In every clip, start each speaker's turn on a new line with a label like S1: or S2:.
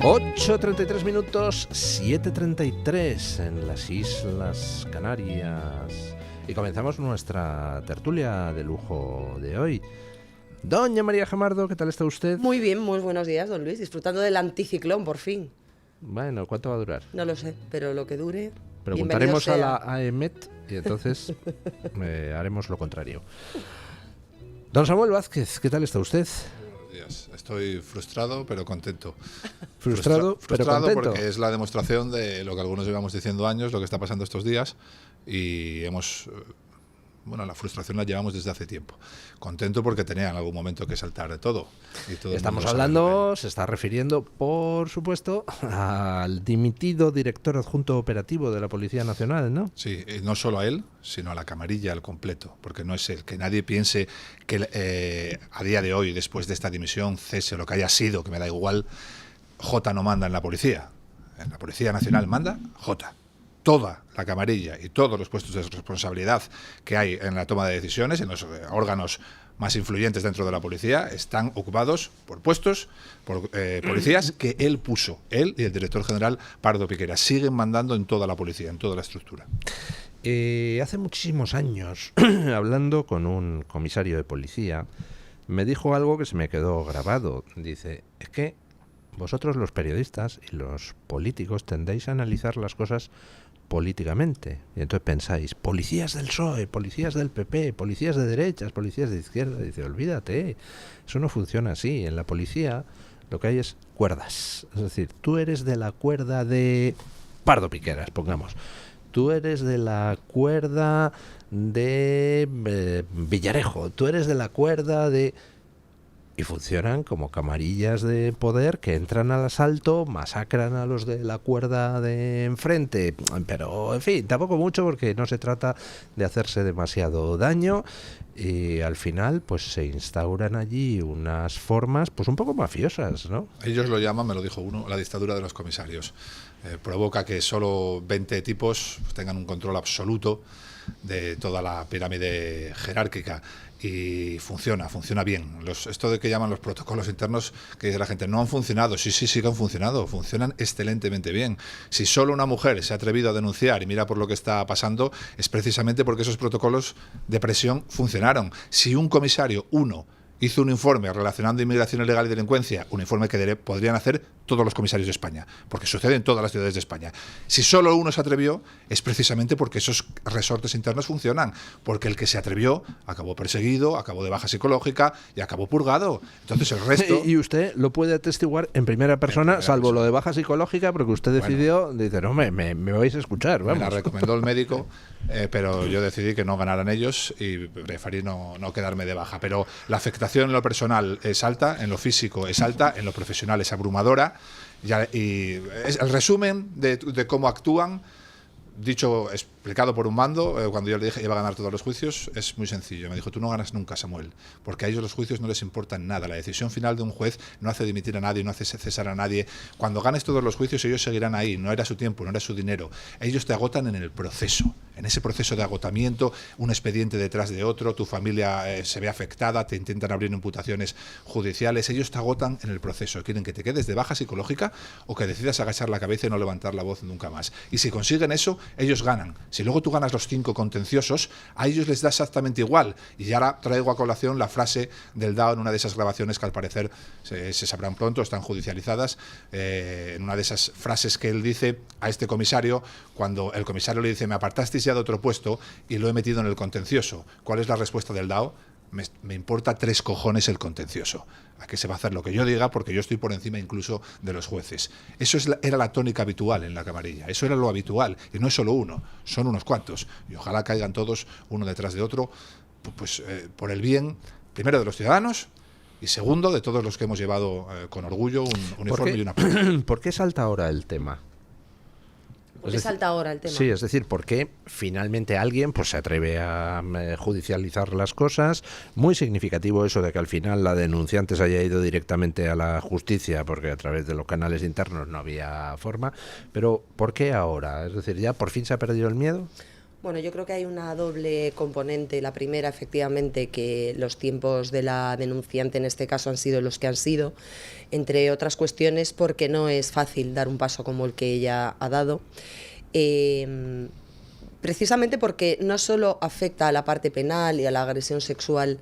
S1: 8:33 minutos, 7:33 en las Islas Canarias. Y comenzamos nuestra tertulia de lujo de hoy. Doña María Jamardo, ¿qué tal está usted?
S2: Muy bien, muy buenos días, don Luis. Disfrutando del anticiclón, por fin.
S1: Bueno, ¿cuánto va a durar?
S2: No lo sé, pero lo que dure.
S1: Preguntaremos a la AEMET y entonces haremos lo contrario. Don Samuel Vázquez, ¿qué tal está usted?
S3: Buenos días. Estoy frustrado, pero contento.
S1: Frustrado, pero contento.
S3: Porque es la demostración de lo que algunos llevamos diciendo años, lo que está pasando estos días, y la frustración la llevamos desde hace tiempo. Contento porque tenía en algún momento que saltar de todo.
S1: Estamos hablando, se está refiriendo, por supuesto, al dimitido director adjunto operativo de la Policía Nacional, ¿no?
S3: Sí, no solo a él, sino a la camarilla al completo, porque no es él. Que nadie piense que a día de hoy, después de esta dimisión, cese o lo que haya sido, que me da igual, Jota no manda en la policía. En la Policía Nacional manda Jota. Toda la camarilla y todos los puestos de responsabilidad que hay en la toma de decisiones, en los órganos más influyentes dentro de la policía, están ocupados por puestos, por policías que él puso, él y el director general Pardo Piquera. Siguen mandando en toda la policía, en toda la estructura.
S1: Hace muchísimos años, hablando con un comisario de policía, me dijo algo que se me quedó grabado. Dice, es que vosotros los periodistas y los políticos tendéis a analizar las cosas políticamente. Y entonces pensáis, policías del PSOE, policías del PP, policías de derechas, policías de izquierda. Dice, olvídate, eso no funciona así. En la policía lo que hay es cuerdas. Es decir, tú eres de la cuerda de Pardo Piqueras, pongamos. Tú eres de la cuerda de Villarejo. Tú eres de la cuerda de... Y funcionan como camarillas de poder que entran al asalto, masacran a los de la cuerda de enfrente, pero en fin, tampoco mucho porque no se trata de hacerse demasiado daño y al final pues se instauran allí unas formas pues un poco mafiosas, ¿no?
S3: Ellos lo llaman, me lo dijo uno, la dictadura de los comisarios. Provoca que solo 20 tipos tengan un control absoluto de toda la pirámide jerárquica. Y funciona bien. Esto de que llaman los protocolos internos, que dice la gente, no han funcionado. Sí que han funcionado. Funcionan excelentemente bien. Si solo una mujer se ha atrevido a denunciar y mira por lo que está pasando, es precisamente porque esos protocolos de presión funcionaron. Si un comisario, hizo un informe relacionando inmigración ilegal y delincuencia, un informe que podrían hacer todos los comisarios de España, porque sucede en todas las ciudades de España. Si solo uno se atrevió, es precisamente porque esos resortes internos funcionan, porque el que se atrevió acabó perseguido, acabó de baja psicológica y acabó purgado. Entonces el resto...
S1: Y usted lo puede atestiguar en primera persona, salvo lo de baja psicológica, porque usted decidió, dice, no, me vais a escuchar. Vamos.
S3: Me la recomendó el médico, pero yo decidí que no ganaran ellos y preferí no quedarme de baja. Pero la afectación en lo personal es alta, en lo físico es alta, en lo profesional es abrumadora. Y es el resumen de cómo actúan, explicado por un mando, cuando yo le dije que iba a ganar todos los juicios, es muy sencillo. Me dijo, tú no ganas nunca, Samuel, porque a ellos los juicios no les importan nada. La decisión final de un juez no hace dimitir a nadie, no hace cesar a nadie. Cuando ganes todos los juicios, ellos seguirán ahí. No era su tiempo, no era su dinero. Ellos te agotan en el proceso. En ese proceso de agotamiento, un expediente detrás de otro, tu familia se ve afectada, te intentan abrir imputaciones judiciales. Ellos te agotan en el proceso. Quieren que te quedes de baja psicológica o que decidas agachar la cabeza y no levantar la voz nunca más. Y si consiguen eso, ellos ganan. Si luego tú ganas los 5 contenciosos, a ellos les da exactamente igual. Y ahora traigo a colación la frase del DAO en una de esas grabaciones que al parecer se sabrán pronto, están judicializadas, en una de esas frases que él dice a este comisario, cuando el comisario le dice, me apartasteis ya de otro puesto y lo he metido en el contencioso. ¿Cuál es la respuesta del DAO? Me importa 3 cojones el contencioso. ¿A qué se va a hacer lo que yo diga? Porque yo estoy por encima incluso de los jueces. Eso era la tónica habitual en la camarilla. Eso era lo habitual. Y no es solo uno, son unos cuantos. Y ojalá caigan todos uno detrás de otro, por el bien, primero de los ciudadanos, y segundo, de todos los que hemos llevado con orgullo un uniforme y una placa.
S1: ¿Por qué salta ahora el tema?
S2: ¿Por qué salta ahora el tema?
S1: Sí, es decir, porque finalmente alguien pues se atreve a judicializar las cosas. Muy significativo eso de que al final la denunciante se haya ido directamente a la justicia, porque a través de los canales internos no había forma. Pero ¿por qué ahora? Es decir, ¿ya por fin se ha perdido el miedo?
S2: Bueno, yo creo que hay una doble componente. La primera, efectivamente, que los tiempos de la denunciante en este caso han sido los que han sido, entre otras cuestiones porque no es fácil dar un paso como el que ella ha dado. Precisamente porque no solo afecta a la parte penal y a la agresión sexual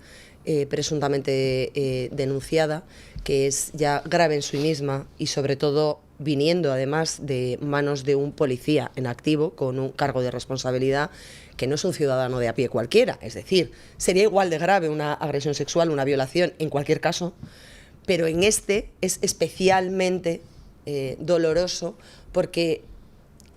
S2: presuntamente denunciada, que es ya grave en sí misma y sobre todo viniendo además de manos de un policía en activo con un cargo de responsabilidad que no es un ciudadano de a pie cualquiera. Es decir, sería igual de grave una agresión sexual, una violación en cualquier caso, pero en este es especialmente doloroso porque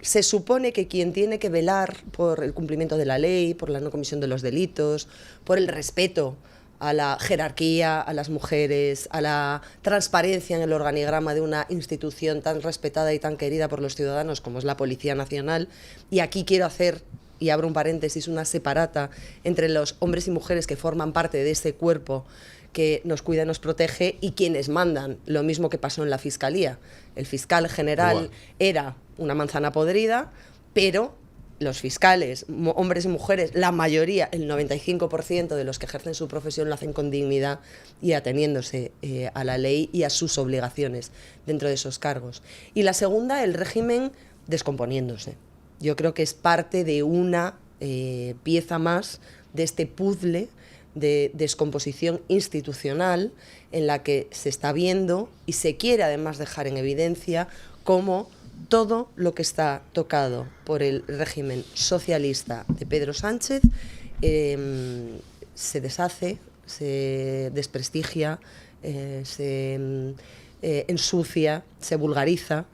S2: se supone que quien tiene que velar por el cumplimiento de la ley, por la no comisión de los delitos, por el respeto a la jerarquía, a las mujeres, a la transparencia en el organigrama de una institución tan respetada y tan querida por los ciudadanos como es la Policía Nacional. Y aquí quiero hacer, y abro un paréntesis, una separata entre los hombres y mujeres que forman parte de ese cuerpo que nos cuida y nos protege y quienes mandan, lo mismo que pasó en la Fiscalía. El fiscal general era una manzana podrida, pero los fiscales, hombres y mujeres, la mayoría, el 95% de los que ejercen su profesión lo hacen con dignidad y ateniéndose a la ley y a sus obligaciones dentro de esos cargos. Y la segunda, el régimen descomponiéndose. Yo creo que es parte de una pieza más de este puzzle de descomposición institucional en la que se está viendo y se quiere además dejar en evidencia cómo todo lo que está tocado por el régimen socialista de Pedro Sánchez se deshace, se desprestigia, se ensucia, se vulgariza.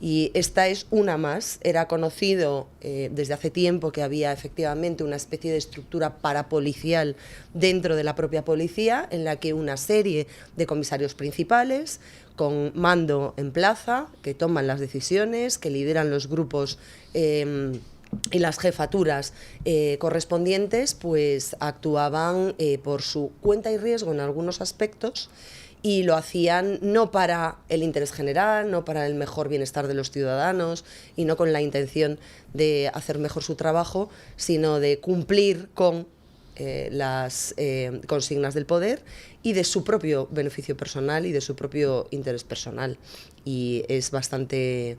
S2: Y esta es una más. Era conocido desde hace tiempo que había efectivamente una especie de estructura parapolicial dentro de la propia policía, en la que una serie de comisarios principales, con mando en plaza, que toman las decisiones, que lideran los grupos y las jefaturas correspondientes, pues actuaban por su cuenta y riesgo en algunos aspectos, y lo hacían no para el interés general, no para el mejor bienestar de los ciudadanos y no con la intención de hacer mejor su trabajo, sino de cumplir con las consignas del poder y de su propio beneficio personal y de su propio interés personal. Y es bastante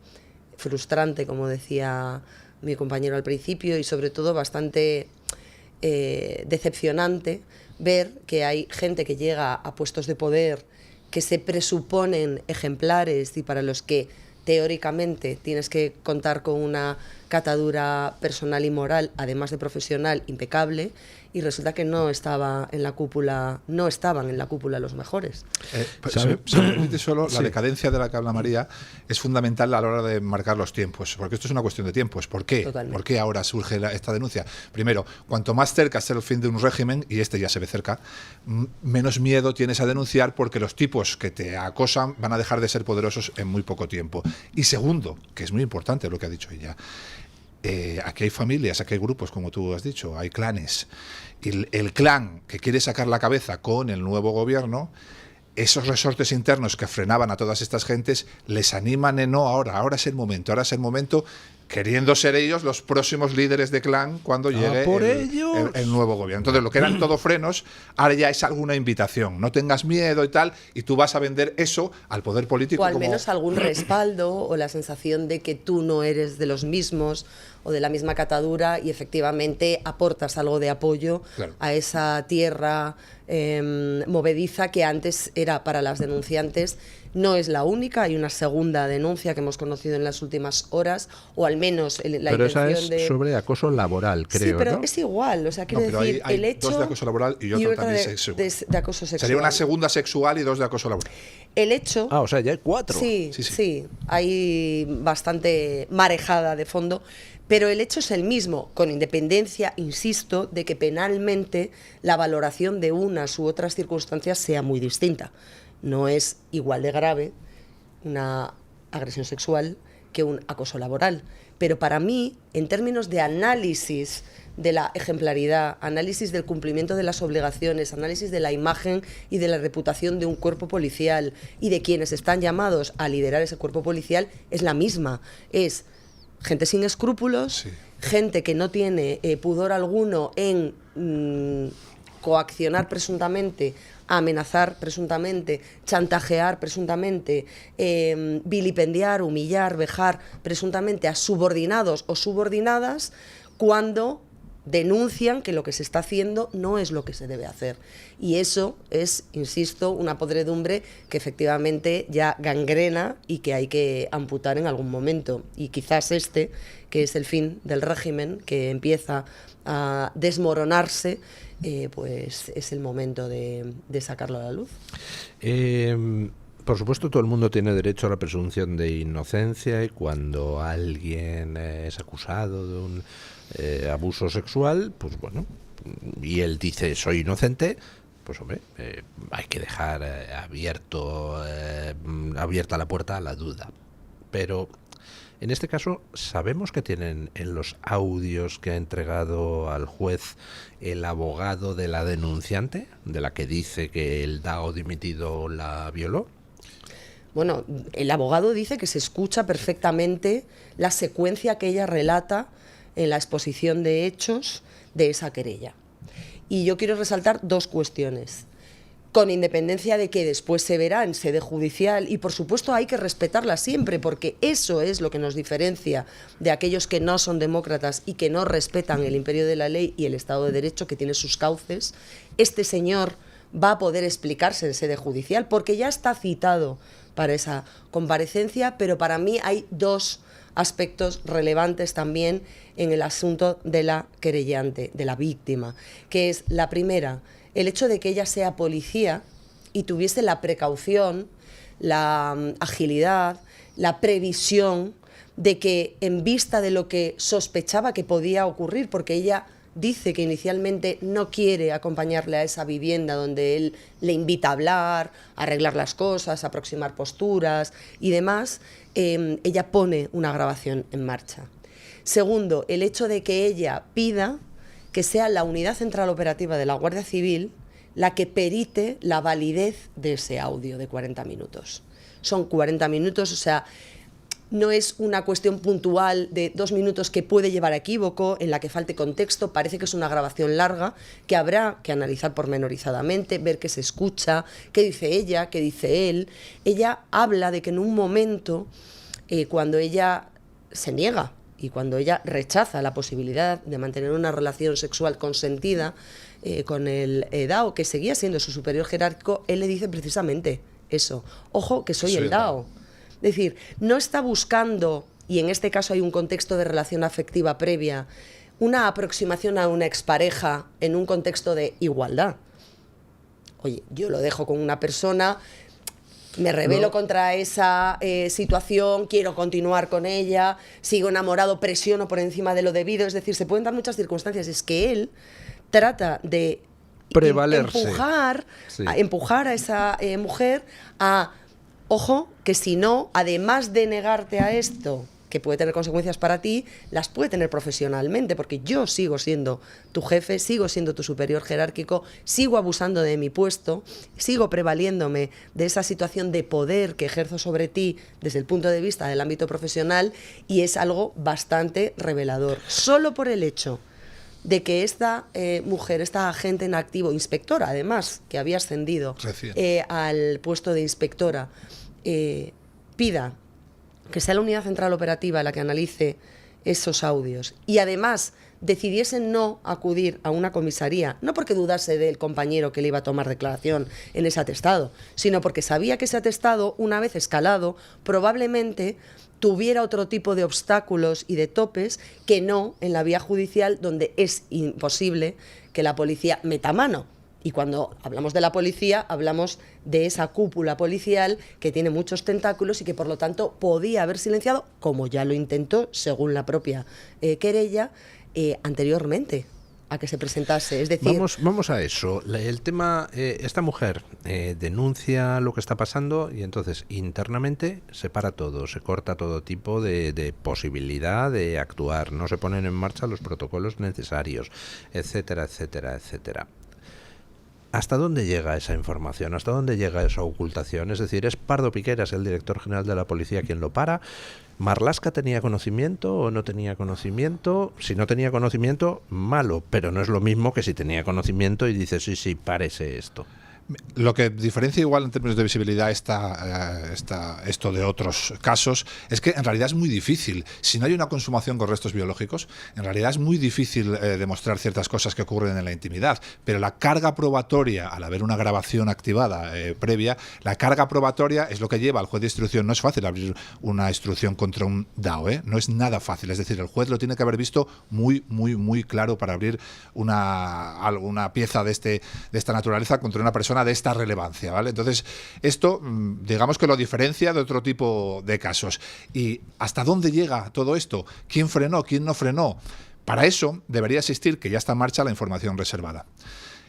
S2: frustrante, como decía mi compañero al principio, y sobre todo bastante decepcionante ver que hay gente que llega a puestos de poder que se presuponen ejemplares y para los que teóricamente tienes que contar con una catadura personal y moral, además de profesional, impecable, y resulta que no estaban en la cúpula los mejores.
S3: Se me permite solo, la decadencia de la que habla María es fundamental a la hora de marcar los tiempos, porque esto es una cuestión de tiempos. ¿Por qué?
S2: Totalmente.
S3: ¿Por qué ahora surge esta denuncia? Primero, cuanto más cerca esté el fin de un régimen, y este ya se ve cerca, menos miedo tienes a denunciar porque los tipos que te acosan van a dejar de ser poderosos en muy poco tiempo. Y segundo, que es muy importante lo que ha dicho ella, aquí hay familias, aquí hay grupos, como tú has dicho, hay clanes. Y el clan que quiere sacar la cabeza con el nuevo gobierno, esos resortes internos que frenaban a todas estas gentes, les animan en no, ahora es el momento, queriendo ser ellos los próximos líderes de clan cuando llegue el nuevo gobierno. Entonces, lo que eran todo frenos, ahora ya es alguna invitación. No tengas miedo y tal, y tú vas a vender eso al poder político.
S2: O al menos algún respaldo o la sensación de que tú no eres de los mismos o de la misma catadura y efectivamente aportas algo de apoyo a esa tierra movediza que antes era para las denunciantes. No es la única, hay una segunda denuncia que hemos conocido en las últias horas, o al menos la
S1: pero
S2: intención
S1: esa es sobre acoso laboral, creo.
S2: Sí, pero
S1: ¿no?
S2: es igual, o sea, quiero decir,
S3: hay
S2: el hecho
S3: dos de acoso laboral y otra también sexual.
S2: De acoso sexual.
S3: Sería una segunda sexual y dos de acoso laboral.
S2: El hecho...
S1: O sea, ya hay 4.
S2: Sí, hay bastante marejada de fondo, pero el hecho es el mismo, con independencia, insisto, de que penalmente la valoración de unas u otras circunstancias sea muy distinta. No es igual de grave una agresión sexual que un acoso laboral. Pero para mí, en términos de análisis de la ejemplaridad, análisis del cumplimiento de las obligaciones, análisis de la imagen y de la reputación de un cuerpo policial y de quienes están llamados a liderar ese cuerpo policial, es la misma. Es gente sin escrúpulos, gente que no tiene pudor alguno en coaccionar presuntamente, amenazar presuntamente, chantajear presuntamente, vilipendiar, humillar, vejar presuntamente a subordinados o subordinadas cuando denuncian que lo que se está haciendo no es lo que se debe hacer. Y eso es, insisto, una podredumbre que efectivamente ya gangrena y que hay que amputar en algún momento. Y quizás este, que es el fin del régimen, que empieza a desmoronarse, pues es el momento de sacarlo a la luz.
S1: Por supuesto, todo el mundo tiene derecho a la presunción de inocencia, y cuando alguien es acusado de un abuso sexual, pues bueno, y él dice soy inocente, pues hombre, hay que dejar abierta la puerta a la duda. Pero en este caso, ¿sabemos que tienen en los audios que ha entregado al juez el abogado de la denunciante, de la que dice que el DAO dimitido la violó?
S2: Bueno, el abogado dice que se escucha perfectamente la secuencia que ella relata en la exposición de hechos de esa querella. Y yo quiero resaltar dos cuestiones, con independencia de que después se verá en sede judicial, y por supuesto hay que respetarla siempre, porque eso es lo que nos diferencia de aquellos que no son demócratas y que no respetan el imperio de la ley y el Estado de Derecho, que tiene sus cauces. Este señor va a poder explicarse en sede judicial porque ya está citado para esa comparecencia, pero para mí hay dos aspectos relevantes también en el asunto de la querellante, de la víctima, que es la primera, el hecho de que ella sea policía y tuviese la precaución, la agilidad, la previsión de que, en vista de lo que sospechaba que podía ocurrir, porque ella dice que inicialmente no quiere acompañarle a esa vivienda donde él le invita a hablar, a arreglar las cosas, a aproximar posturas y demás, ella pone una grabación en marcha. Segundo, el hecho de que ella pida que sea la Unidad Central Operativa de la Guardia Civil la que perite la validez de ese audio de 40 minutos. Son 40 minutos, o sea, no es una cuestión puntual de 2 minutos que puede llevar a equívoco, en la que falte contexto. Parece que es una grabación larga que habrá que analizar pormenorizadamente, ver qué se escucha, qué dice ella, qué dice él. Ella habla de que en un momento, cuando ella se niega y cuando ella rechaza la posibilidad de mantener una relación sexual consentida con el DAO, que seguía siendo su superior jerárquico, él le dice precisamente eso: ojo, que soy el DAO. Es decir, no está buscando, y en este caso hay un contexto de relación afectiva previa, una aproximación a una expareja en un contexto de igualdad. Oye, yo lo dejo con una persona, me rebelo contra esa situación, quiero continuar con ella, sigo enamorado, presiono por encima de lo debido. Es decir, se pueden dar muchas circunstancias. Es que él trata de empujar a esa mujer a... Ojo, que si no, además de negarte a esto, que puede tener consecuencias para ti, las puede tener profesionalmente, porque yo sigo siendo tu jefe, sigo siendo tu superior jerárquico, sigo abusando de mi puesto, sigo prevaliéndome de esa situación de poder que ejerzo sobre ti desde el punto de vista del ámbito profesional, y es algo bastante revelador. Solo por el hecho de que esta mujer, esta agente en activo, inspectora además, que había ascendido al puesto de inspectora, pida que sea la Unidad Central Operativa la que analice esos audios, y además decidiese no acudir a una comisaría, no porque dudase del compañero que le iba a tomar declaración en ese atestado, sino porque sabía que ese atestado, una vez escalado, probablemente tuviera otro tipo de obstáculos y de topes que no en la vía judicial, donde es imposible que la policía meta mano. Y cuando hablamos de la policía, hablamos de esa cúpula policial que tiene muchos tentáculos y que por lo tanto podía haber silenciado, como ya lo intentó, según la propia querella, anteriormente a que se presentase. Es decir,
S1: vamos a eso. El tema, esta mujer denuncia lo que está pasando y entonces internamente se para todo, se corta todo tipo de posibilidad de actuar, no se ponen en marcha los protocolos necesarios, etcétera, etcétera, etcétera. ¿hasta dónde llega esa información? ¿Hasta dónde llega esa ocultación? Es decir, ¿es Pardo Piqueras, el director general de la policía, quien lo para? ¿Marlaska tenía conocimiento o no tenía conocimiento? Si no tenía conocimiento, malo, pero no es lo mismo que si tenía conocimiento y dice, sí, párese esto.
S3: Lo que diferencia igual en términos de visibilidad esto de otros casos es que en realidad es muy difícil. Si no hay una consumación con restos biológicos, en realidad es muy difícil demostrar ciertas cosas que ocurren en la intimidad. Pero la carga probatoria, al haber una grabación activada previa, la carga probatoria es lo que lleva al juez de instrucción. No es fácil abrir una instrucción contra un DAO, no es nada fácil. Es decir, el juez lo tiene que haber visto muy claro para abrir alguna pieza de esta naturaleza contra una persona de esta relevancia, ¿vale? Entonces, esto, digamos que lo diferencia de otro tipo de casos. ¿Y hasta dónde llega todo esto? ¿Quién frenó? ¿Quién no frenó? Para eso debería existir, que ya está en marcha, la información reservada.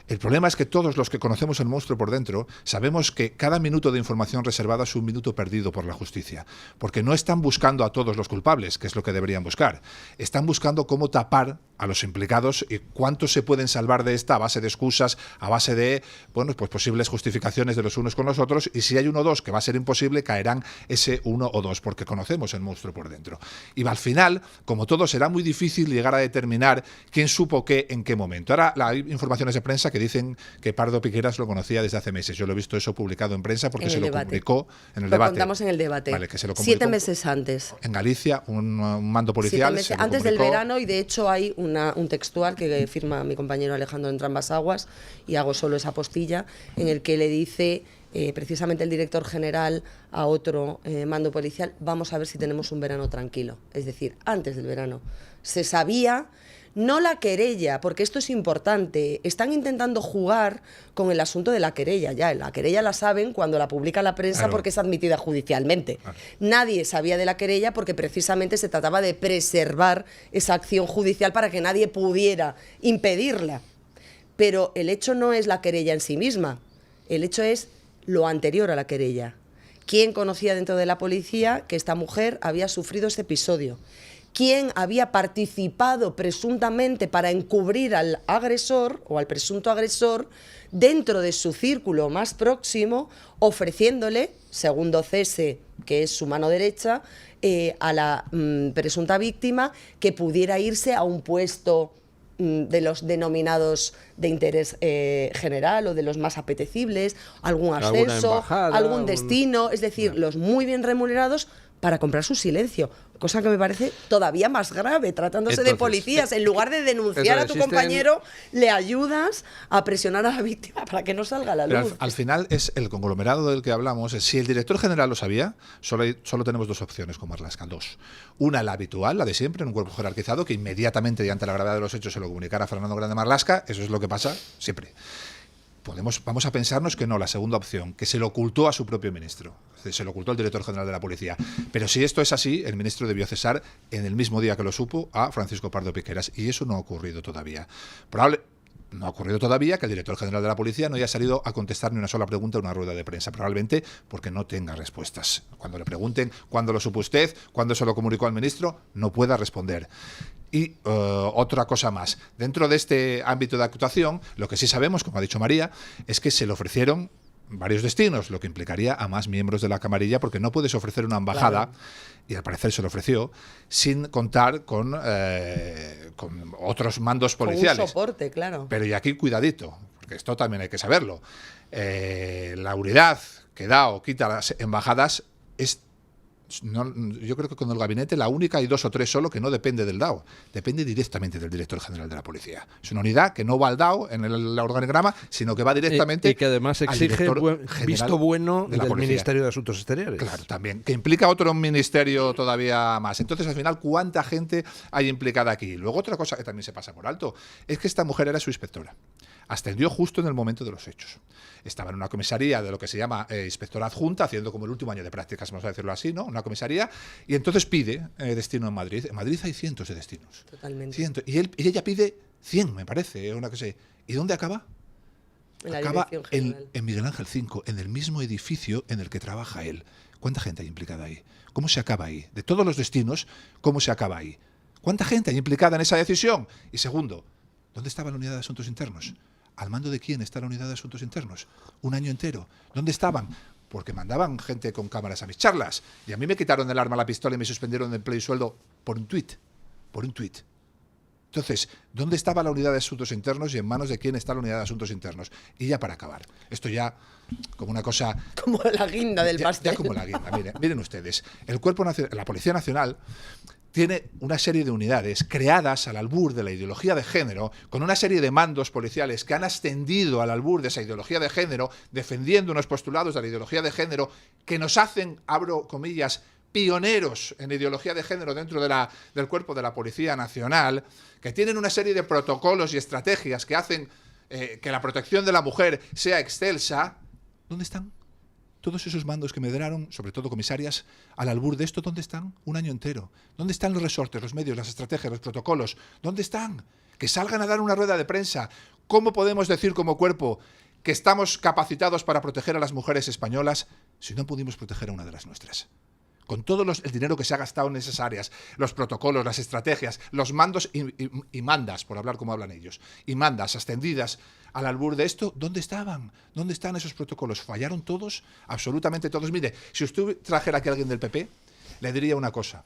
S3: El problema es que todos los que conocemos el monstruo por dentro sabemos que cada minuto de información reservada es un minuto perdido por la justicia, porque no están buscando a todos los culpables, que es lo que deberían buscar. Están buscando cómo tapar a los implicados y cuántos se pueden salvar de esta a base de excusas, a base de pues posibles justificaciones de los unos con los otros, y si hay uno o dos, que va a ser imposible, caerán ese uno o dos, porque conocemos el monstruo por dentro. Y al final, como todo, será muy difícil llegar a determinar quién supo qué en qué momento. Ahora hay informaciones de prensa que dicen que Pardo Piqueras lo conocía desde hace meses. Yo lo he visto eso publicado en prensa porque se lo comunicó en el debate.
S2: Lo contamos en el debate.
S3: Vale, que se lo comunicó
S2: 7 meses antes.
S3: En Galicia, un mando policial.
S2: 7 meses antes del verano, y de hecho hay un textual que firma mi compañero Alejandro Entrambas-Aguas, y hago solo esa postilla, en el que le dice precisamente el director general a otro mando policial: vamos a ver si tenemos un verano tranquilo. Es decir, antes del verano. Se sabía. No la querella, porque esto es importante. Están intentando jugar con el asunto de la querella. Ya, la querella la saben cuando la publica la prensa, claro, porque es admitida judicialmente. Claro. Nadie sabía de la querella porque precisamente se trataba de preservar esa acción judicial para que nadie pudiera impedirla. Pero el hecho no es la querella en sí misma. El hecho es lo anterior a la querella. ¿Quién conocía dentro de la policía que esta mujer había sufrido este episodio? ¿Quién había participado presuntamente para encubrir al agresor o al presunto agresor dentro de su círculo más próximo, ofreciéndole, segundo Cese, que es su mano derecha, a la presunta víctima que pudiera irse a un puesto de los denominados de interés general o de los más apetecibles, algún ascenso, algún destino, es decir, los muy bien remunerados, para comprar su silencio, cosa que me parece todavía más grave, tratándose de policías. En lugar de denunciar a tu compañero, le ayudas a presionar a la víctima para que no salga a la luz.
S3: Al final es el conglomerado del que hablamos. Si el director general lo sabía, solo tenemos dos opciones con Marlaska, dos. Una, la habitual, la de siempre, en un cuerpo jerarquizado, que inmediatamente y ante la gravedad de los hechos se lo comunicara a Fernando Grande Marlaska. Eso es lo que pasa siempre. Vamos a pensarnos que no, la segunda opción, que se lo ocultó a su propio ministro, se lo ocultó al director general de la policía. Pero si esto es así, el ministro debió cesar en el mismo día que lo supo a Francisco Pardo Piqueras, y eso no ha ocurrido todavía. No ha ocurrido todavía que el director general de la policía no haya salido a contestar ni una sola pregunta en una rueda de prensa, probablemente porque no tenga respuestas. Cuando le pregunten cuándo lo supo usted, cuándo se lo comunicó al ministro, no pueda responder. Y otra cosa más, dentro de este ámbito de actuación, lo que sí sabemos, como ha dicho María, es que se le ofrecieron varios destinos, lo que implicaría a más miembros de la camarilla, porque no puedes ofrecer una embajada, claro, y al parecer se lo ofreció, sin contar con otros mandos policiales.
S2: Con un soporte, claro.
S3: Pero y aquí cuidadito, porque esto también hay que saberlo. La unidad que da o quita las embajadas es... No, yo creo que con el gabinete la única, hay 2 o 3 solo, que no depende del DAO, depende directamente del director general de la policía. Es una unidad que no va al DAO en el organigrama, sino que va directamente
S1: y que además exige visto bueno del Ministerio de Asuntos Exteriores.
S3: Claro, también, que implica otro ministerio todavía más. Entonces, al final, ¿cuánta gente hay implicada aquí? Luego, otra cosa que también se pasa por alto es que esta mujer era su inspectora. Ascendió justo en el momento de los hechos. Estaba en una comisaría de lo que se llama inspectora adjunta, haciendo como el último año de prácticas, vamos a decirlo así, ¿no? Una comisaría, y entonces pide destino en Madrid. En Madrid hay cientos de destinos.
S2: Totalmente.
S3: Cientos. Y ella pide 100, me parece, una cosa así. ¿Y dónde acaba? Acaba en Miguel Ángel 5, en el mismo edificio en el que trabaja él. ¿Cuánta gente hay implicada ahí? ¿Cómo se acaba ahí? De todos los destinos, ¿cómo se acaba ahí? ¿Cuánta gente hay implicada en esa decisión? Y segundo, ¿dónde estaba la unidad de asuntos internos? ¿Al mando de quién está la unidad de asuntos internos? Un año entero. ¿Dónde estaban? Porque mandaban gente con cámaras a mis charlas. Y a mí me quitaron el arma, la pistola y me suspendieron de empleo y sueldo por un tuit. Por un tuit. Entonces, ¿dónde estaba la unidad de asuntos internos y en manos de quién está la unidad de asuntos internos? Y ya para acabar. Esto ya como una cosa...
S2: Como la guinda del pastel.
S3: Ya como la guinda. Miren ustedes. El Cuerpo Nacional, la Policía Nacional tiene una serie de unidades creadas al albur de la ideología de género, con una serie de mandos policiales que han ascendido al albur de esa ideología de género, defendiendo unos postulados de la ideología de género que nos hacen, abro comillas, pioneros en ideología de género dentro del cuerpo de la Policía Nacional, que tienen una serie de protocolos y estrategias que hacen que la protección de la mujer sea excelsa. ¿Dónde están? Todos esos mandos que me dieron, sobre todo comisarias, al albur de esto, ¿dónde están? Un año entero. ¿Dónde están los resortes, los medios, las estrategias, los protocolos? ¿Dónde están? Que salgan a dar una rueda de prensa. ¿Cómo podemos decir como cuerpo que estamos capacitados para proteger a las mujeres españolas si no pudimos proteger a una de las nuestras? Con todo el dinero que se ha gastado en esas áreas, los protocolos, las estrategias, los mandos y mandas, por hablar como hablan ellos, y mandas ascendidas al albur de esto, ¿dónde estaban? ¿Dónde están esos protocolos? ¿Fallaron todos? Absolutamente todos. Mire, si usted trajera aquí a alguien del PP, le diría una cosa: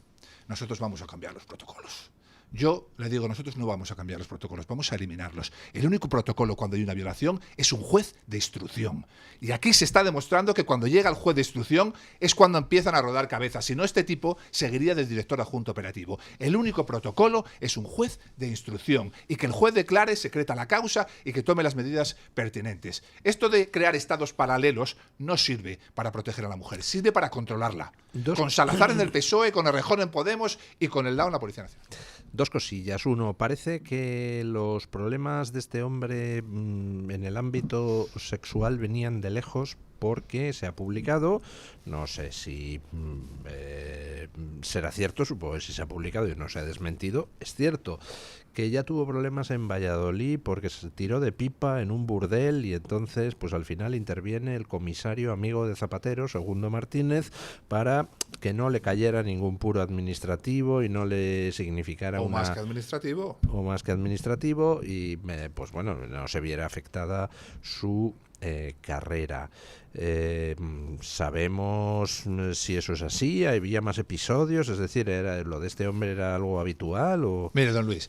S3: nosotros vamos a cambiar los protocolos. Yo le digo, nosotros no vamos a cambiar los protocolos, vamos a eliminarlos. El único protocolo cuando hay una violación es un juez de instrucción. Y aquí se está demostrando que cuando llega el juez de instrucción es cuando empiezan a rodar cabezas. Si no, este tipo seguiría del director adjunto operativo. El único protocolo es un juez de instrucción y que el juez declare secreta la causa y que tome las medidas pertinentes. Esto de crear estados paralelos no sirve para proteger a la mujer, sirve para controlarla. Con Salazar en el PSOE, con Errejón en Podemos y con el DAO en la Policía Nacional.
S1: Dos cosillas. Uno, parece que los problemas de este hombre en el ámbito sexual venían de lejos porque se ha publicado, no sé si será cierto, supongo que si se ha publicado y no se ha desmentido, es cierto que ya tuvo problemas en Valladolid porque se tiró de pipa en un burdel y entonces pues al final interviene el comisario amigo de Zapatero, Segundo Martínez, para que no le cayera ningún puro administrativo y no le significara
S3: más que administrativo.
S1: O más que administrativo y pues bueno, no se viera afectada su carrera. ¿Sabemos si eso es así? ¿Había más episodios? Es decir, ¿lo de este hombre era algo habitual? O...
S3: Mire, don Luis,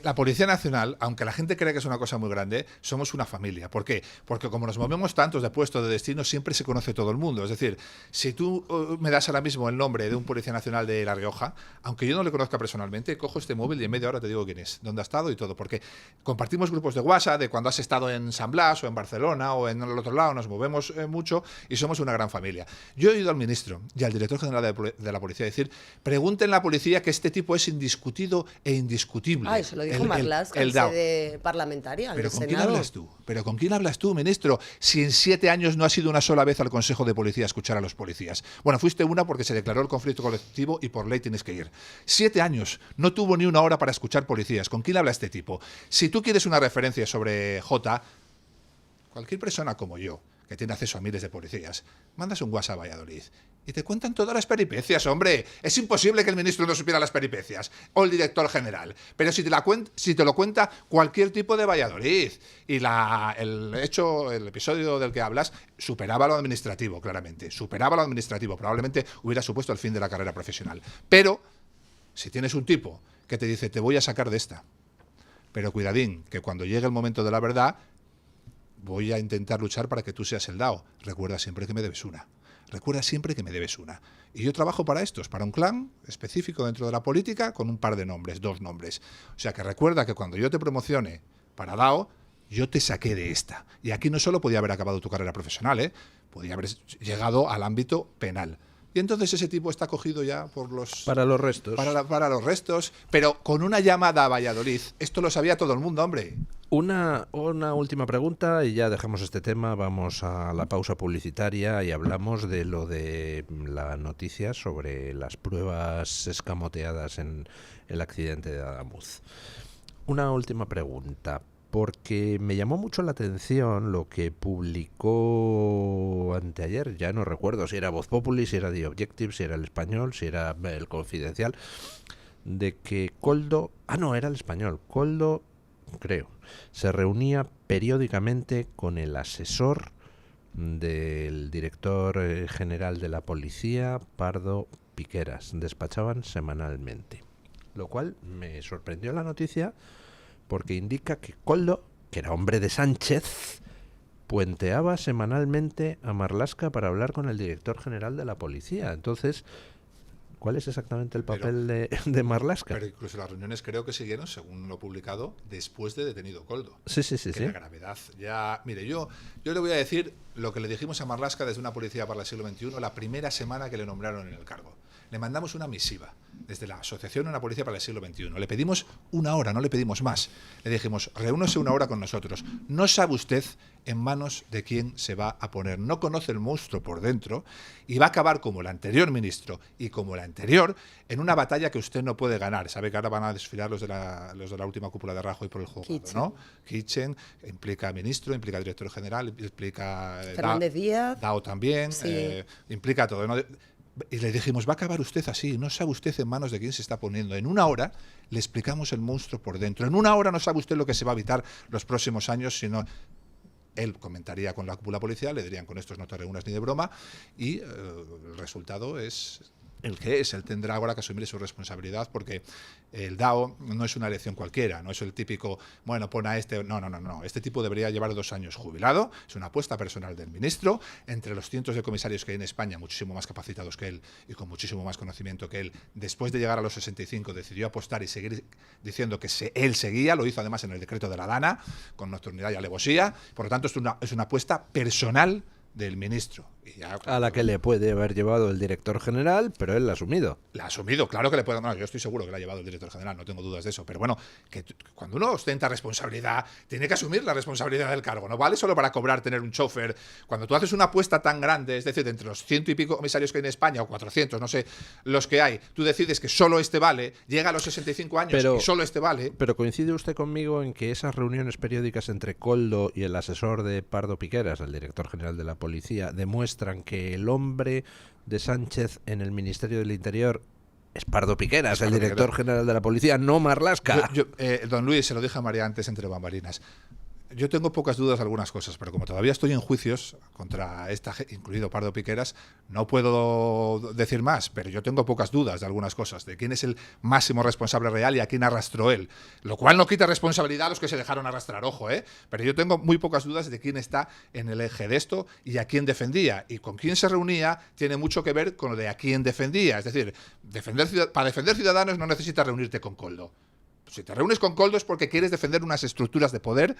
S3: la Policía Nacional, aunque la gente cree que es una cosa muy grande, somos una familia. ¿Por qué? Porque como nos movemos tantos de puesto de destino, siempre se conoce todo el mundo. Es decir, si tú me das ahora mismo el nombre de un Policía Nacional de La Rioja, aunque yo no le conozca personalmente, cojo este móvil y en media hora te digo quién es, dónde ha estado y todo. Porque compartimos grupos de WhatsApp de cuando has estado en San Blas o en Barcelona o en el otro lado, nos movemos mucho y somos una gran familia. Yo he oído al ministro y al director general de la policía decir, pregunten a la policía que este tipo es indiscutido e indiscutible.
S2: Se lo dijo Marlaska en sede parlamentaria.
S3: ¿Pero con quién hablas tú? ¿Pero con quién hablas tú, ministro? Si en 7 años no has ido una sola vez al Consejo de Policía a escuchar a los policías. Bueno, fuiste una porque se declaró el conflicto colectivo y por ley tienes que ir. 7 años. No tuvo ni una hora para escuchar policías. ¿Con quién habla este tipo? Si tú quieres una referencia sobre J, cualquier persona como yo, que tiene acceso a miles de policías, mandas un WhatsApp a Valladolid y te cuentan todas las peripecias, hombre. Es imposible que el ministro no supiera las peripecias, o el director general. Pero si te lo cuenta cualquier tipo de Valladolid. Y el episodio del que hablas, superaba lo administrativo, claramente. Superaba lo administrativo. Probablemente hubiera supuesto el fin de la carrera profesional. Pero, si tienes un tipo que te dice, te voy a sacar de esta, pero cuidadín, que cuando llegue el momento de la verdad, voy a intentar luchar para que tú seas el DAO. Recuerda siempre que me debes una. Recuerda siempre que me debes una. Y yo trabajo para estos, para un clan específico dentro de la política con un par de nombres, 2 nombres. O sea que recuerda que cuando yo te promocione para DAO, yo te saqué de esta. Y aquí no solo podía haber acabado tu carrera profesional, podía haber llegado al ámbito penal. Y entonces ese tipo está cogido ya por los...
S1: Para los restos.
S3: Para los restos, pero con una llamada a Valladolid. Esto lo sabía todo el mundo, hombre.
S1: Una última pregunta y ya dejamos este tema, vamos a la pausa publicitaria y hablamos de lo de la noticia sobre las pruebas escamoteadas en el accidente de Adamuz. Una última pregunta, porque me llamó mucho la atención lo que publicó anteayer, ya no recuerdo si era Voz Populi, si era The Objective, si era El Español, si era El Confidencial, de que Koldo... era El Español. Koldo se reunía periódicamente con el asesor del director general de la policía, Pardo Piqueras. Despachaban semanalmente. Lo cual me sorprendió la noticia porque indica que Koldo, que era hombre de Sánchez, puenteaba semanalmente a Marlaska para hablar con el director general de la policía. Entonces, ¿cuál es exactamente el papel de Marlaska?
S3: Pero incluso las reuniones creo que siguieron, según lo publicado, después de detenido Koldo.
S1: Sí.
S3: La gravedad ya... Mire, yo le voy a decir lo que le dijimos a Marlaska desde una policía para el siglo XXI la primera semana que le nombraron en el cargo. Le mandamos una misiva desde la Asociación Una Policía para el Siglo XXI. Le pedimos una hora, no le pedimos más. Le dijimos, reúnose una hora con nosotros. No sabe usted en manos de quién se va a poner. No conoce el monstruo por dentro y va a acabar como el anterior ministro y como el anterior en una batalla que usted no puede ganar. Sabe que ahora van a desfilar los de la última cúpula de Rajoy por el juzgado, ¿no? Kitchen, implica ministro, implica director general, implica
S2: Fernández Díaz.
S3: Dao también,
S2: Sí.
S3: implica todo, ¿no? Y le dijimos, va a acabar usted así, no sabe usted en manos de quién se está poniendo. En una hora le explicamos el monstruo por dentro. En una hora no sabe usted lo que se va a evitar los próximos años, sino... Él comentaría con la cúpula policial, le dirían, con estos no te reúnas ni de broma, y el resultado es el que es. Él tendrá ahora que asumir su responsabilidad, porque el DAO no es una elección cualquiera, no es el típico, bueno, pon a este... No. Este tipo debería llevar 2 años jubilado, es una apuesta personal del ministro. Entre los cientos de comisarios que hay en España, muchísimo más capacitados que él y con muchísimo más conocimiento que él, después de llegar a los 65 decidió apostar y seguir diciendo que él seguía, lo hizo además en el decreto de la Dana, con nocturnidad y alevosía. Por lo tanto, es una apuesta personal del ministro. Y ya,
S1: a la que le puede haber llevado el director general, pero él la ha asumido.
S3: La ha asumido, claro que le puede. No, yo estoy seguro que la ha llevado el director general, no tengo dudas de eso. Pero bueno, que cuando uno ostenta responsabilidad, tiene que asumir la responsabilidad del cargo. No vale solo para cobrar tener un chofer. Cuando tú haces una apuesta tan grande, es decir, entre los 100 y pico comisarios que hay en España, o 400, no sé, los que hay, tú decides que solo este vale, llega a los 65 años y solo este vale.
S1: Pero coincide usted conmigo en que esas reuniones periódicas entre Koldo y el asesor de Pardo Piqueras, el director general de la policía, demuestran que el hombre de Sánchez en el Ministerio del Interior es Pardo Piqueras, el director general de la policía, no Marlaska.
S3: Don Luis, se lo dije a María antes entre bambalinas. Yo tengo pocas dudas de algunas cosas, pero como todavía estoy en juicios contra esta, incluido Pardo Piqueras, no puedo decir más, pero yo tengo pocas dudas de algunas cosas, de quién es el máximo responsable real y a quién arrastró él. Lo cual no quita responsabilidad a los que se dejaron arrastrar, ojo, pero yo tengo muy pocas dudas de quién está en el eje de esto y a quién defendía. Y con quién se reunía tiene mucho que ver con lo de a quién defendía. Es decir, para defender Ciudadanos no necesitas reunirte con Koldo. Si te reúnes con Koldo es porque quieres defender unas estructuras de poder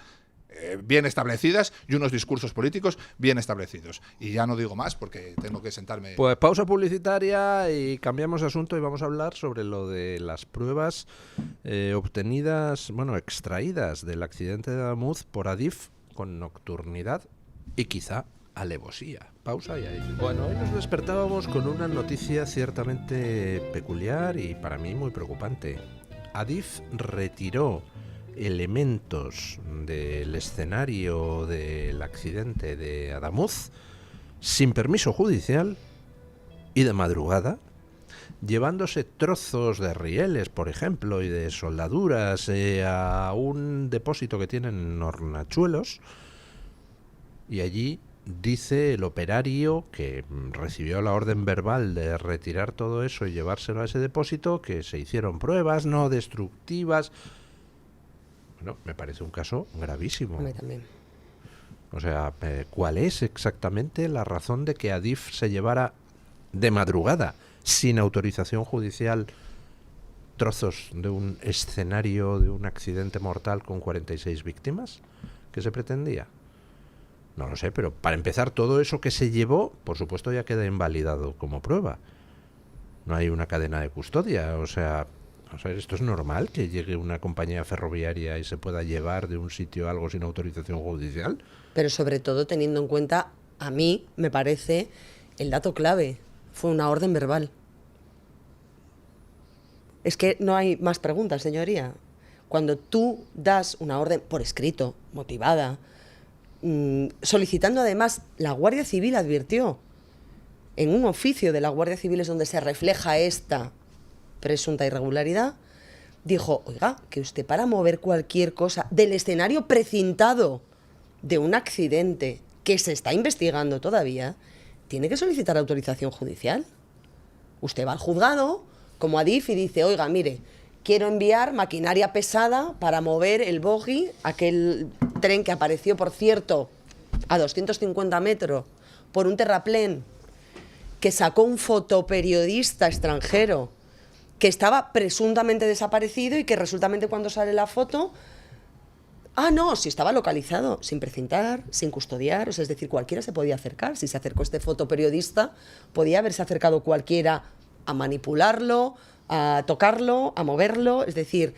S3: bien establecidas y unos discursos políticos bien establecidos. Y ya no digo más porque tengo que sentarme...
S1: Pues pausa publicitaria y cambiamos de asunto y vamos a hablar sobre lo de las pruebas extraídas del accidente de Adamuz por Adif con nocturnidad y quizá alevosía. Pausa y ahí. Bueno, hoy nos despertábamos con una noticia ciertamente peculiar y para mí muy preocupante. Adif retiró elementos del escenario del accidente de Adamuz sin permiso judicial y de madrugada, llevándose trozos de rieles, por ejemplo, y de soldaduras a un depósito que tienen en Hornachuelos, y allí dice el operario que recibió la orden verbal de retirar todo eso y llevárselo a ese depósito, que se hicieron pruebas no destructivas. Bueno, me parece un caso gravísimo.
S2: A mí también.
S1: O sea, ¿cuál es exactamente la razón de que Adif se llevara de madrugada, sin autorización judicial, trozos de un escenario de un accidente mortal con 46 víctimas? ¿Qué se pretendía? No lo sé, pero para empezar, todo eso que se llevó, por supuesto, ya queda invalidado como prueba. No hay una cadena de custodia, o sea, ¿esto es normal que llegue una compañía ferroviaria y se pueda llevar de un sitio algo sin autorización judicial?
S2: Pero sobre todo teniendo en cuenta, a mí me parece, el dato clave, fue una orden verbal. Es que no hay más preguntas, señoría. Cuando tú das una orden por escrito, motivada, solicitando además, la Guardia Civil advirtió, en un oficio de la Guardia Civil es donde se refleja esta presunta irregularidad, dijo, oiga, que usted para mover cualquier cosa del escenario precintado de un accidente que se está investigando todavía, tiene que solicitar autorización judicial. Usted va al juzgado, como Adif, y dice, oiga, mire, quiero enviar maquinaria pesada para mover el bogie, aquel tren que apareció, por cierto, a 250 metros por un terraplén que sacó un fotoperiodista extranjero que estaba presuntamente desaparecido y que resultamente cuando sale la foto, no, si estaba localizado, sin precintar, sin custodiar, o sea, es decir, cualquiera se podía acercar. Si se acercó este fotoperiodista, podía haberse acercado cualquiera a manipularlo, a tocarlo, a moverlo, es decir,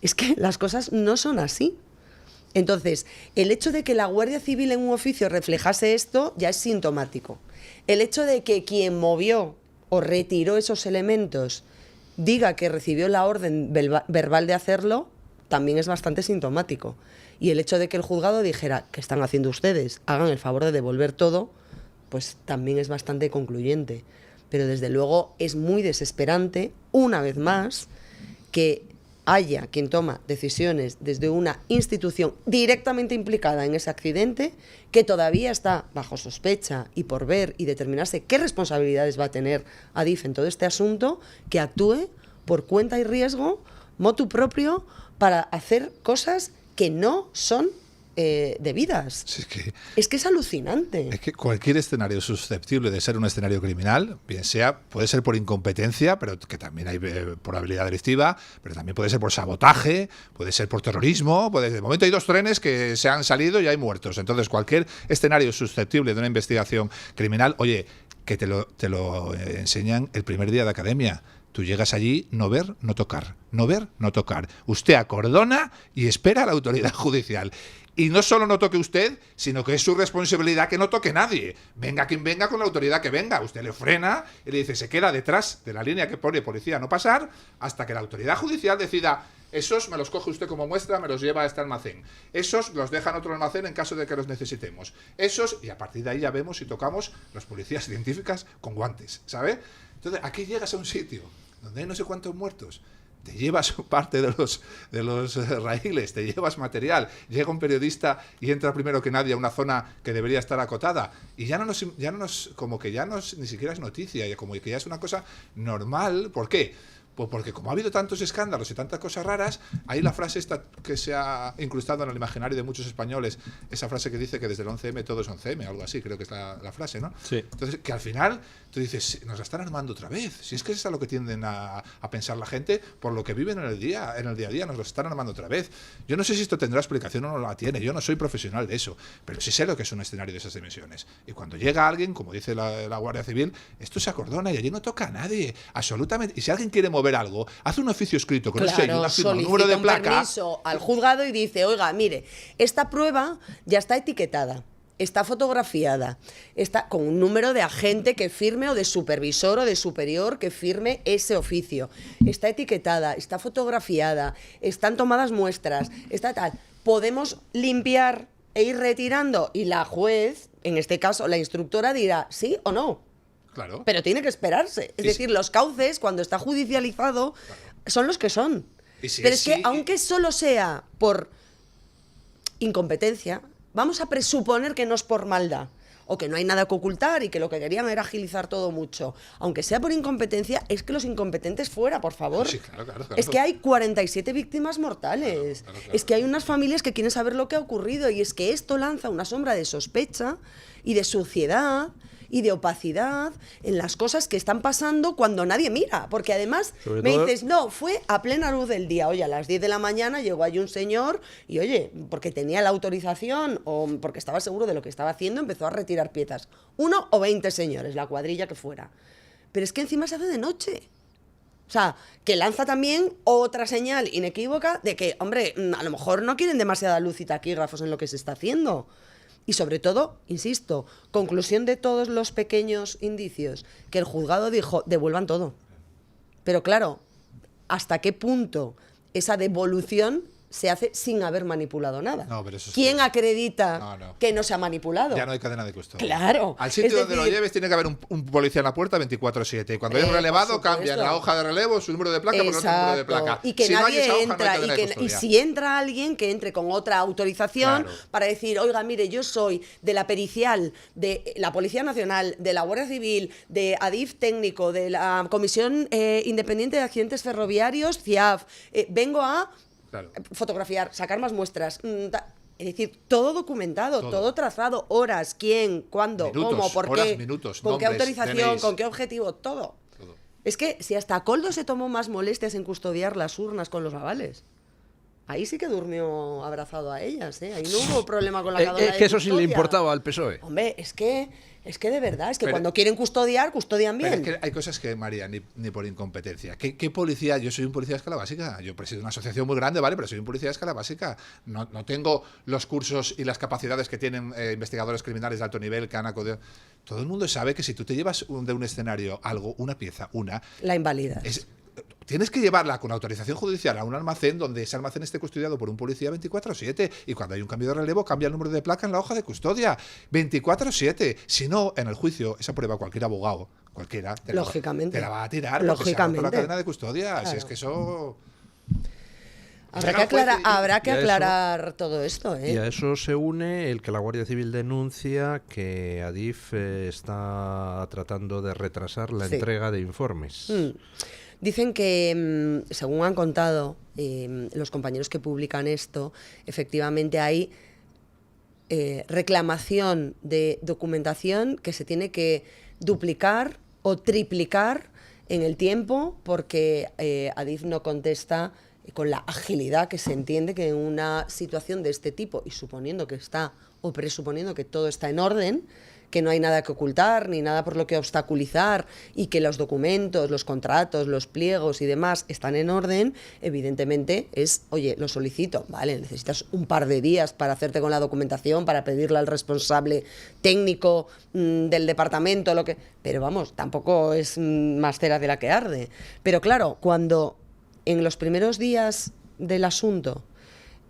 S2: es que las cosas no son así. Entonces, el hecho de que la Guardia Civil en un oficio reflejase esto ya es sintomático. El hecho de que quien movió o retiró esos elementos diga que recibió la orden verbal de hacerlo, también es bastante sintomático. Y el hecho de que el juzgado dijera, ¿qué están haciendo ustedes? Hagan el favor de devolver todo, pues también es bastante concluyente. Pero desde luego es muy desesperante, una vez más, que haya quien toma decisiones desde una institución directamente implicada en ese accidente, que todavía está bajo sospecha y por ver y determinarse qué responsabilidades va a tener Adif en todo este asunto, que actúe por cuenta y riesgo, motu propio, para hacer cosas que no son debidas.
S3: Sí,
S2: es que es alucinante.
S3: Es que cualquier escenario susceptible de ser un escenario criminal, bien sea, puede ser por incompetencia, pero que también hay por habilidad delictiva, pero también puede ser por sabotaje, puede ser por terrorismo, de momento hay 2 trenes que se han salido y hay muertos. Entonces, cualquier escenario susceptible de una investigación criminal, oye, que te lo enseñan el primer día de academia. Tú llegas allí, no ver, no tocar. No ver, no tocar. Usted acordona y espera a la autoridad judicial. Y no solo no toque usted, sino que es su responsabilidad que no toque nadie. Venga quien venga con la autoridad que venga. Usted le frena y le dice, se queda detrás de la línea que pone policía no pasar, hasta que la autoridad judicial decida, esos me los coge usted como muestra, me los lleva a este almacén. Esos los deja en otro almacén en caso de que los necesitemos. Esos, y a partir de ahí ya vemos y tocamos los policías científicas con guantes, ¿sabe? Entonces, aquí llegas a un sitio donde hay no sé cuántos muertos, te llevas parte de los raíles, te llevas material, llega un periodista y entra primero que nadie a una zona que debería estar acotada y ya no nos como que ya no es, ni siquiera es noticia, ya como que ya es una cosa normal. ¿Por qué? Pues porque como ha habido tantos escándalos y tantas cosas raras, hay la frase esta que se ha incrustado en el imaginario de muchos españoles, esa frase que dice que desde el 11M todo es 11M, algo así, creo que es la frase, ¿no?
S1: Sí.
S3: Entonces, que al final tú dices, nos la están armando otra vez. Si es que es a lo que tienden a pensar la gente, por lo que viven en el día a día, nos lo están armando otra vez. Yo no sé si esto tendrá explicación o no la tiene, yo no soy profesional de eso, pero sí sé lo que es un escenario de esas dimensiones. Y cuando llega alguien, como dice la Guardia Civil, esto se acordona y allí no toca a nadie, absolutamente. Y si alguien quiere mover algo, hace un oficio escrito con un sello, una firma, un número de placa,
S2: permiso al juzgado y dice, oiga, mire, esta prueba ya está etiquetada, está fotografiada, está con un número de agente que firme o de supervisor o de superior que firme ese oficio, está etiquetada, está fotografiada, están tomadas muestras, está tal. Podemos limpiar e ir retirando y la juez, en este caso la instructora, dirá sí o no.
S3: claro.
S2: Pero tiene que esperarse. Es decir, los cauces, cuando está judicializado, son los que son. Pero es que, aunque solo sea por incompetencia, vamos a presuponer que no es por maldad, o que no hay nada que ocultar y que lo que querían era agilizar todo mucho. Aunque sea por incompetencia, es que los incompetentes fuera, por favor.
S3: Sí, claro.
S2: Es que hay 47 víctimas mortales.
S3: Claro.
S2: Es que hay unas familias que quieren saber lo que ha ocurrido y es que esto lanza una sombra de sospecha y de suciedad y de opacidad en las cosas que están pasando cuando nadie mira. Porque además me dices, no, fue a plena luz del día. Oye, a las 10 de la mañana llegó allí un señor y, oye, porque tenía la autorización o porque estaba seguro de lo que estaba haciendo, empezó a retirar piezas. 1 o 20 señores, la cuadrilla que fuera. Pero es que encima se hace de noche. O sea, que lanza también otra señal inequívoca de que, hombre, a lo mejor no quieren demasiada luz y taquígrafos en lo que se está haciendo. Y sobre todo, insisto, conclusión de todos los pequeños indicios, que el juzgado dijo, devuelvan todo. Pero claro, ¿hasta qué punto esa devolución se hace sin haber manipulado nada.
S3: No, pero eso es
S2: ¿Quién
S3: que-
S2: acredita
S3: No.
S2: que no se ha manipulado?
S3: Ya no hay cadena de custodia.
S2: Claro.
S3: Al sitio
S2: Es
S3: donde lo
S2: decir,
S3: lleves tiene que haber un policía en la puerta 24/7. Y cuando es relevado,
S2: por
S3: cambian
S2: supuesto.
S3: la hoja de relevo, su número de placa por otro número de placa.
S2: Y que
S3: Si no hay
S2: nadie
S3: esa hoja, no hay
S2: entra,
S3: cadena de
S2: y
S3: custodia.
S2: si entra alguien, que entre con otra autorización
S3: Claro.
S2: para decir, oiga, mire, yo soy de la pericial, de la Policía Nacional, de la Guardia Civil, de ADIF técnico, de la Comisión Independiente de Accidentes Ferroviarios, CIAF, vengo a
S3: Claro.
S2: fotografiar, sacar más muestras. Es decir, todo documentado,
S3: Todo.
S2: todo trazado, horas, quién, cuándo,
S3: Minutos,
S2: cómo, por
S3: horas,
S2: qué,
S3: minutos,
S2: con qué
S3: nombres,
S2: autorización,
S3: DNIs.
S2: con qué objetivo, todo.
S3: Todo.
S2: Es que si hasta Coldo se tomó más molestias en custodiar las urnas con los avales, ahí sí que durmió abrazado a ellas, ¿eh? Ahí no hubo problema con la cadena
S1: Es
S2: de
S1: que eso sí le
S2: custodia.
S1: importaba al PSOE.
S2: Hombre, es que de verdad, es que
S3: Pero-
S2: cuando quieren custodiar, custodian
S3: Pero
S2: bien.
S3: es que hay cosas que, María, ni por incompetencia. ¿Qué policía? Yo soy un policía de escala básica. Yo presido una asociación muy grande, ¿vale? Pero soy un policía de escala básica. No tengo los cursos y las capacidades que tienen investigadores criminales de alto nivel que han acudido. Todo el mundo sabe que si tú te llevas de un escenario algo, una pieza,
S2: La invalida.
S3: tienes que llevarla con autorización judicial a un almacén donde ese almacén esté custodiado por un policía 24/7 y cuando hay un cambio de relevo cambia el número de placa en la hoja de custodia 24/7. Si no, en el juicio, esa prueba cualquier abogado, cualquiera,
S2: Lógicamente.
S3: te la va a tirar porque se ha roto
S2: Lógicamente.
S3: la cadena de custodia. Si
S2: Claro.
S3: es que eso...
S2: Habrá
S3: Llega
S2: que
S3: el juez
S2: aclarar,
S3: y-
S2: habrá que
S1: y a eso-
S2: aclarar todo esto, ¿eh?
S1: Y a eso se une el que la Guardia Civil denuncia que Adif está tratando de retrasar la
S2: Sí.
S1: entrega de informes.
S2: Dicen que, según han contado los compañeros que publican esto, efectivamente hay reclamación de documentación que se tiene que duplicar o triplicar en el tiempo porque Adif no contesta con la agilidad que se entiende que en una situación de este tipo, y suponiendo que está, o presuponiendo que todo está en orden, que no hay nada que ocultar, ni nada por lo que obstaculizar, y que los documentos, los contratos, los pliegos y demás están en orden, evidentemente es, oye, lo solicito, vale, necesitas un par de días para hacerte con la documentación, para pedirle al responsable técnico del departamento, lo que... Pero vamos, tampoco es más cera de la que arde. Pero claro, cuando en los primeros días del asunto,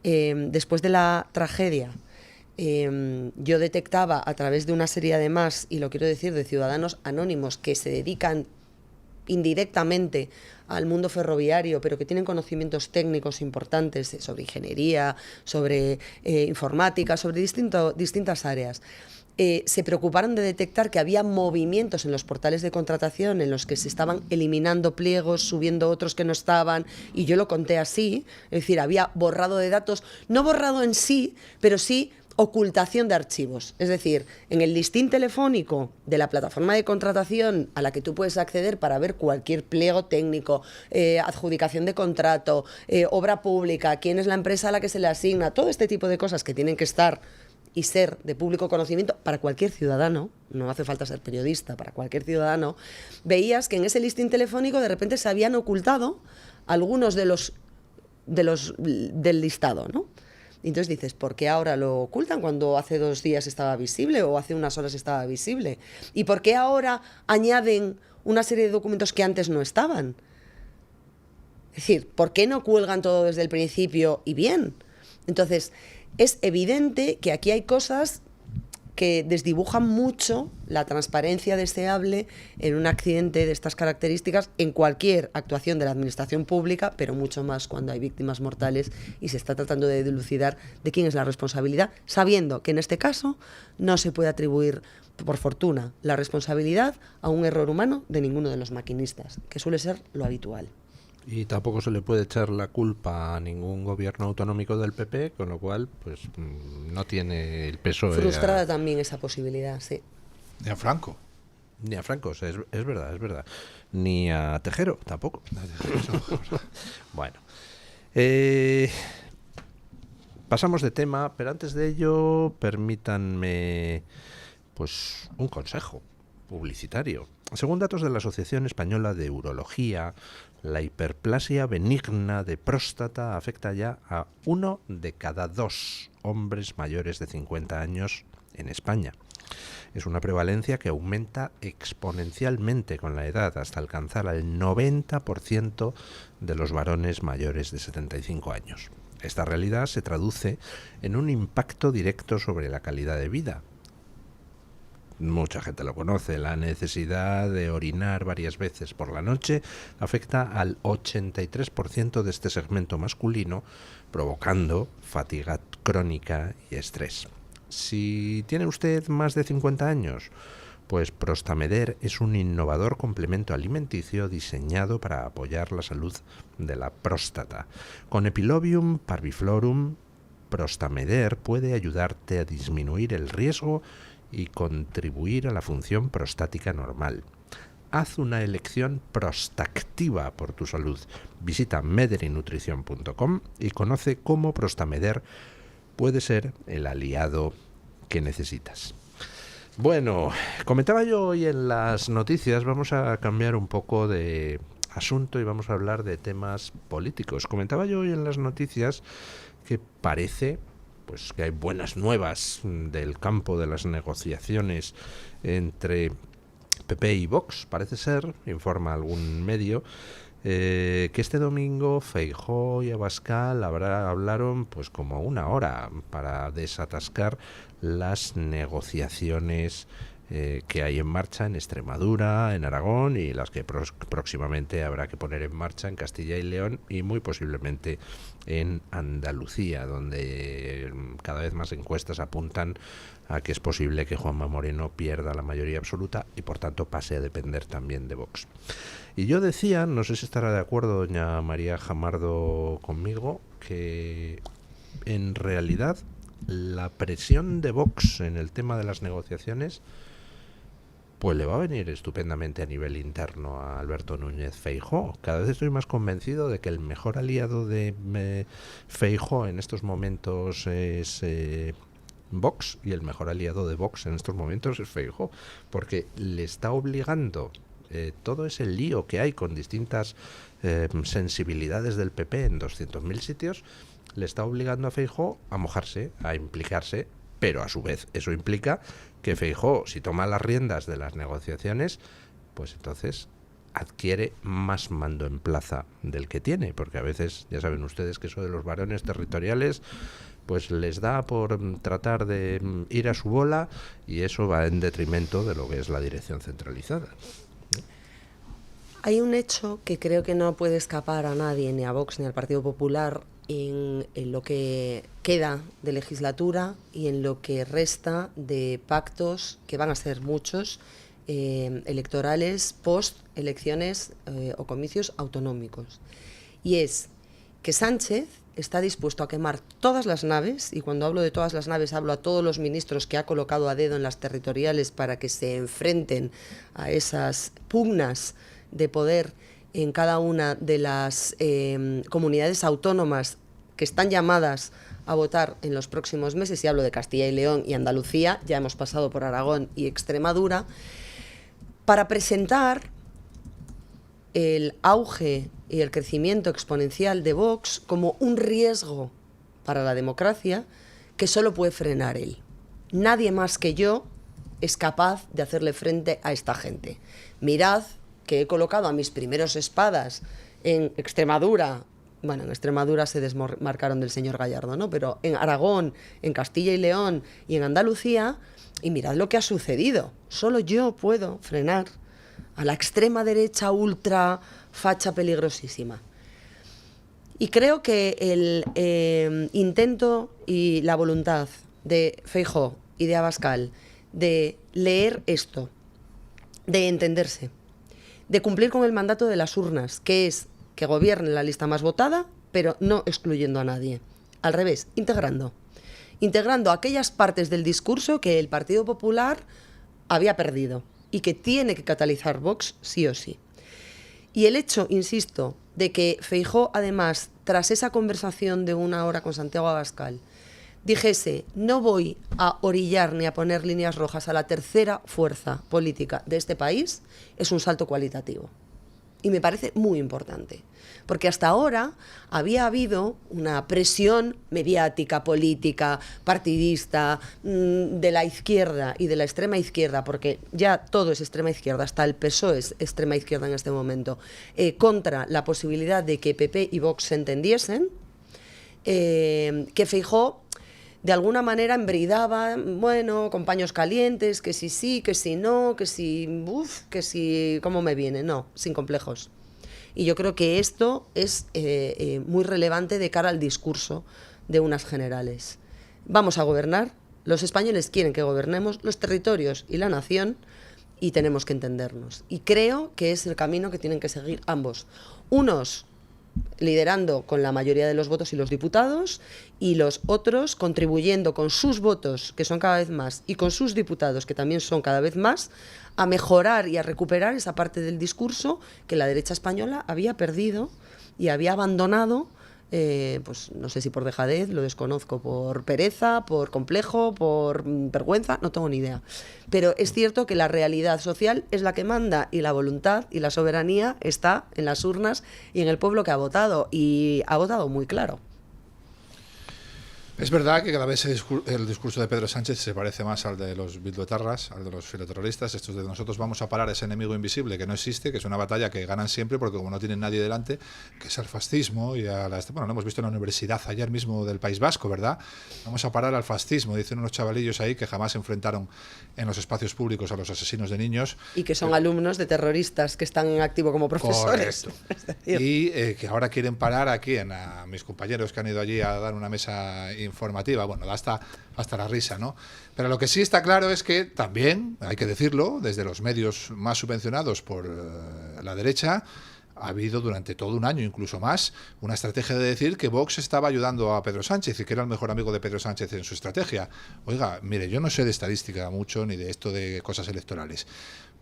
S2: después de la tragedia, yo detectaba a través de una serie además, y lo quiero decir, de ciudadanos anónimos que se dedican indirectamente al mundo ferroviario, pero que tienen conocimientos técnicos importantes sobre ingeniería, sobre informática, sobre distintas áreas. Se preocuparon de detectar que había movimientos en los portales de contratación en los que se estaban eliminando pliegos, subiendo otros que no estaban, y yo lo conté así, es decir, había borrado de datos, no borrado en sí, pero sí ocultación de archivos. Es decir, en el listín telefónico de la plataforma de contratación a la que tú puedes acceder para ver cualquier pliego técnico, adjudicación de contrato, obra pública, quién es la empresa a la que se le asigna, todo este tipo de cosas que tienen que estar y ser de público conocimiento para cualquier ciudadano, no hace falta ser periodista, para cualquier ciudadano, veías que en ese listín telefónico de repente se habían ocultado algunos del listado, ¿no? Y entonces dices, ¿por qué ahora lo ocultan cuando hace 2 días estaba visible o hace unas horas estaba visible? ¿Y por qué ahora añaden una serie de documentos que antes no estaban? Es decir, ¿por qué no cuelgan todo desde el principio y bien? Entonces, es evidente que aquí hay cosas que desdibujan mucho la transparencia deseable en un accidente de estas características, en cualquier actuación de la administración pública, pero mucho más cuando hay víctimas mortales y se está tratando de dilucidar de quién es la responsabilidad, sabiendo que en este caso no se puede atribuir, por fortuna, la responsabilidad a un error humano de ninguno de los maquinistas, que suele ser lo habitual.
S1: Y tampoco se le puede echar la culpa a ningún gobierno autonómico del PP, con lo cual pues no tiene el PSOE
S2: Frustrada también esa posibilidad, sí.
S3: De Franco.
S1: ni a Franco, es verdad, es verdad. Ni a Tejero tampoco. Bueno. Pasamos de tema, pero antes de ello permítanme pues un consejo publicitario. Según datos de la Asociación Española de Urología, la hiperplasia benigna de próstata afecta ya a 1 de cada 2 hombres mayores de 50 años en España. Es una prevalencia que aumenta exponencialmente con la edad hasta alcanzar al 90% de los varones mayores de 75 años. Esta realidad se traduce en un impacto directo sobre la calidad de vida. Mucha gente lo conoce, la necesidad de orinar varias veces por la noche afecta al 83% de este segmento masculino, provocando fatiga crónica y estrés. Si tiene usted más de 50 años, pues Prostameder es un innovador complemento alimenticio diseñado para apoyar la salud de la próstata. Con Epilobium parviflorum, Prostameder puede ayudarte a disminuir el riesgo y contribuir a la función prostática normal. Haz una elección prostactiva por tu salud. Visita mederinutrición.com y conoce cómo Prostameder puede ser el aliado que necesitas. Bueno, comentaba yo hoy en las noticias, vamos a cambiar un poco de asunto y vamos a hablar de temas políticos. Comentaba yo hoy en las noticias que parece pues que hay buenas nuevas del campo de las negociaciones entre PP y Vox. Parece ser, informa algún medio, que este domingo Feijóo y Abascal hablaron pues como una hora para desatascar las negociaciones que hay en marcha en Extremadura, en Aragón y las que próximamente habrá que poner en marcha en Castilla y León y muy posiblemente en Andalucía, donde cada vez más encuestas apuntan a que es posible que Juanma Moreno pierda la mayoría absoluta y por tanto pase a depender también de Vox. Y yo decía, no sé si estará de acuerdo doña María Jamardo conmigo, que en realidad la presión de Vox en el tema de las negociaciones pues le va a venir estupendamente a nivel interno a Alberto Núñez Feijóo. Cada vez estoy más convencido de que el mejor aliado de Feijóo en estos momentos es Vox, y el mejor aliado de Vox en estos momentos es Feijóo, porque le está obligando todo ese lío que hay con distintas sensibilidades del PP en 200.000 sitios, le está obligando a Feijóo a mojarse, a implicarse, pero a su vez eso implica que Feijóo, si toma las riendas de las negociaciones, pues entonces adquiere más mando en plaza del que tiene, porque a veces, ya saben ustedes que eso de los varones territoriales, pues les da por tratar de ir a su bola y eso va en detrimento de lo que es la dirección centralizada.
S2: Hay un hecho que creo que no puede escapar a nadie, ni a Vox ni al Partido Popular, en lo que queda de legislatura y en lo que resta de pactos, que van a ser muchos, electorales, post-elecciones o comicios autonómicos. Y es que Sánchez está dispuesto a quemar todas las naves, y cuando hablo de todas las naves hablo a todos los ministros que ha colocado a dedo en las territoriales para que se enfrenten a esas pugnas de poder en cada una de las comunidades autónomas que están llamadas a votar en los próximos meses, y hablo de Castilla y León y Andalucía, ya hemos pasado por Aragón y Extremadura, para presentar el auge y el crecimiento exponencial de Vox como un riesgo para la democracia que solo puede frenar él. Nadie más que yo es capaz de hacerle frente a esta gente. Mirad que he colocado a mis primeros espadas en Extremadura. Bueno, en Extremadura se desmarcaron del señor Gallardo, ¿no? Pero en Aragón, en Castilla y León y en Andalucía, y mirad lo que ha sucedido. Solo yo puedo frenar a la extrema derecha ultra facha peligrosísima. Y creo que el intento y la voluntad de Feijóo y de Abascal de leer esto, de entenderse, de cumplir con el mandato de las urnas, que es que gobierne la lista más votada, pero no excluyendo a nadie. Al revés, integrando aquellas partes del discurso que el Partido Popular había perdido y que tiene que catalizar Vox sí o sí. Y el hecho, insisto, de que Feijóo, además, tras esa conversación de una hora con Santiago Abascal, dijese: no voy a orillar ni a poner líneas rojas a la tercera fuerza política de este país, es un salto cualitativo. Y me parece muy importante. Porque hasta ahora había habido una presión mediática, política, partidista, de la izquierda y de la extrema izquierda, porque ya todo es extrema izquierda, hasta el PSOE es extrema izquierda en este momento, contra la posibilidad de que PP y Vox se entendiesen, que Feijóo de alguna manera embridaba, bueno, con paños calientes, que si sí, que si no, que si, ¿cómo me viene? No, sin complejos. Y yo creo que esto es muy relevante de cara al discurso de unas generales. Vamos a gobernar, los españoles quieren que gobernemos los territorios y la nación, y tenemos que entendernos. Y creo que es el camino que tienen que seguir ambos. Unos liderando con la mayoría de los votos y los diputados, y los otros contribuyendo con sus votos, que son cada vez más, y con sus diputados, que también son cada vez más, a mejorar y a recuperar esa parte del discurso que la derecha española había perdido y había abandonado, pues no sé si por dejadez, lo desconozco, por pereza, por complejo, por vergüenza, no tengo ni idea. Pero es cierto que la realidad social es la que manda, y la voluntad y la soberanía está en las urnas y en el pueblo que ha votado, y ha votado muy claro.
S3: Es verdad que cada vez el discurso de Pedro Sánchez se parece más al de los bilduetarras, al de los filoterroristas, estos de nosotros vamos a parar a ese enemigo invisible que no existe, que es una batalla que ganan siempre porque como no tienen nadie delante, que es al fascismo y a bueno, lo hemos visto en la universidad ayer mismo del País Vasco, ¿verdad? Vamos a parar al fascismo, dicen unos chavalillos ahí que jamás enfrentaron en los espacios públicos a los asesinos de niños.
S2: Y que son alumnos de terroristas que están en activo como profesores.
S3: Y que ahora quieren parar aquí a mis compañeros que han ido allí a dar una mesa informativa, bueno, da hasta la risa, ¿no? Pero lo que sí está claro es que también, hay que decirlo, desde los medios más subvencionados por la derecha, ha habido durante todo un año, incluso más, una estrategia de decir que Vox estaba ayudando a Pedro Sánchez y que era el mejor amigo de Pedro Sánchez en su estrategia. Oiga, mire, yo no sé de estadística mucho ni de esto de cosas electorales,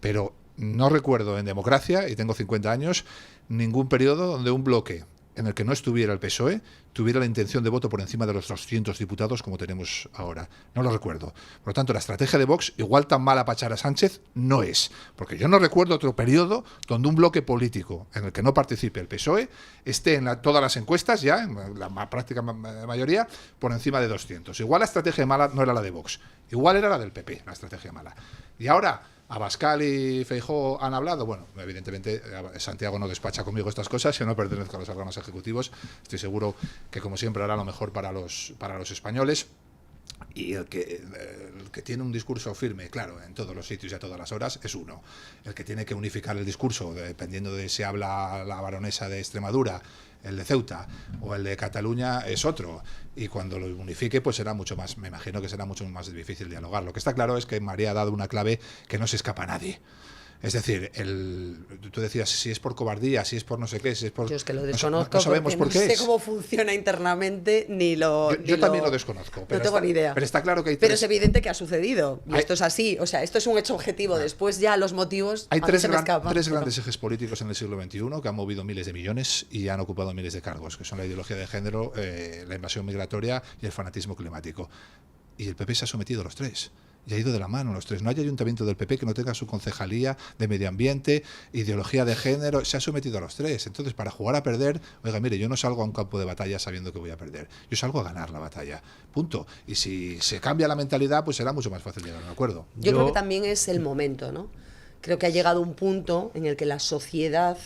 S3: pero no recuerdo en democracia, y tengo 50 años, ningún periodo donde un bloque en el que no estuviera el PSOE, tuviera la intención de voto por encima de los 200 diputados como tenemos ahora. No lo recuerdo. Por lo tanto, la estrategia de Vox, igual tan mala para echar a Sánchez, no es. Porque yo no recuerdo otro periodo donde un bloque político en el que no participe el PSOE esté en todas las encuestas, ya, en la práctica mayoría, por encima de 200. Igual la estrategia mala no era la de Vox. Igual era la del PP, la estrategia mala. Y ahora Abascal y Feijóo han hablado. Bueno, evidentemente Santiago no despacha conmigo estas cosas, yo no pertenezco a los órganos ejecutivos. Estoy seguro que, como siempre, hará lo mejor para los españoles. Y el que tiene un discurso firme, claro, en todos los sitios y a todas las horas, es uno. El que tiene que unificar el discurso, dependiendo de si habla la baronesa de Extremadura, el de Ceuta o el de Cataluña, es otro. Y cuando lo unifique, pues será mucho más, me imagino que será mucho más difícil dialogar. Lo que está claro es que María ha dado una clave que no se escapa a nadie. Es decir, tú decías si es por cobardía, si es por no sé qué, si es por...
S2: Yo es que lo desconozco,
S3: no sabemos por qué
S2: no sé cómo funciona internamente, ni lo...
S3: Yo también lo desconozco.
S2: No tengo ni idea.
S3: Pero está claro que hay
S2: Pero es evidente que ha sucedido. Y esto es así. O sea, esto es un hecho objetivo. Después ya los motivos
S3: hay tres
S2: escapan.
S3: grandes ejes políticos en el siglo XXI que han movido miles de millones y han ocupado miles de cargos, que son la ideología de género, la invasión migratoria y el fanatismo climático. Y el PP se ha sometido a los tres. Y ha ido de la mano los tres. No hay ayuntamiento del PP que no tenga su concejalía de medio ambiente, ideología de género. Se ha sometido a los tres. Entonces, para jugar a perder, oiga, mire, yo no salgo a un campo de batalla sabiendo que voy a perder. Yo salgo a ganar la batalla. Punto. Y si se cambia la mentalidad, pues será mucho más fácil llegar a un acuerdo.
S2: Yo creo que también es el momento, ¿no? Creo que ha llegado un punto en el que la sociedad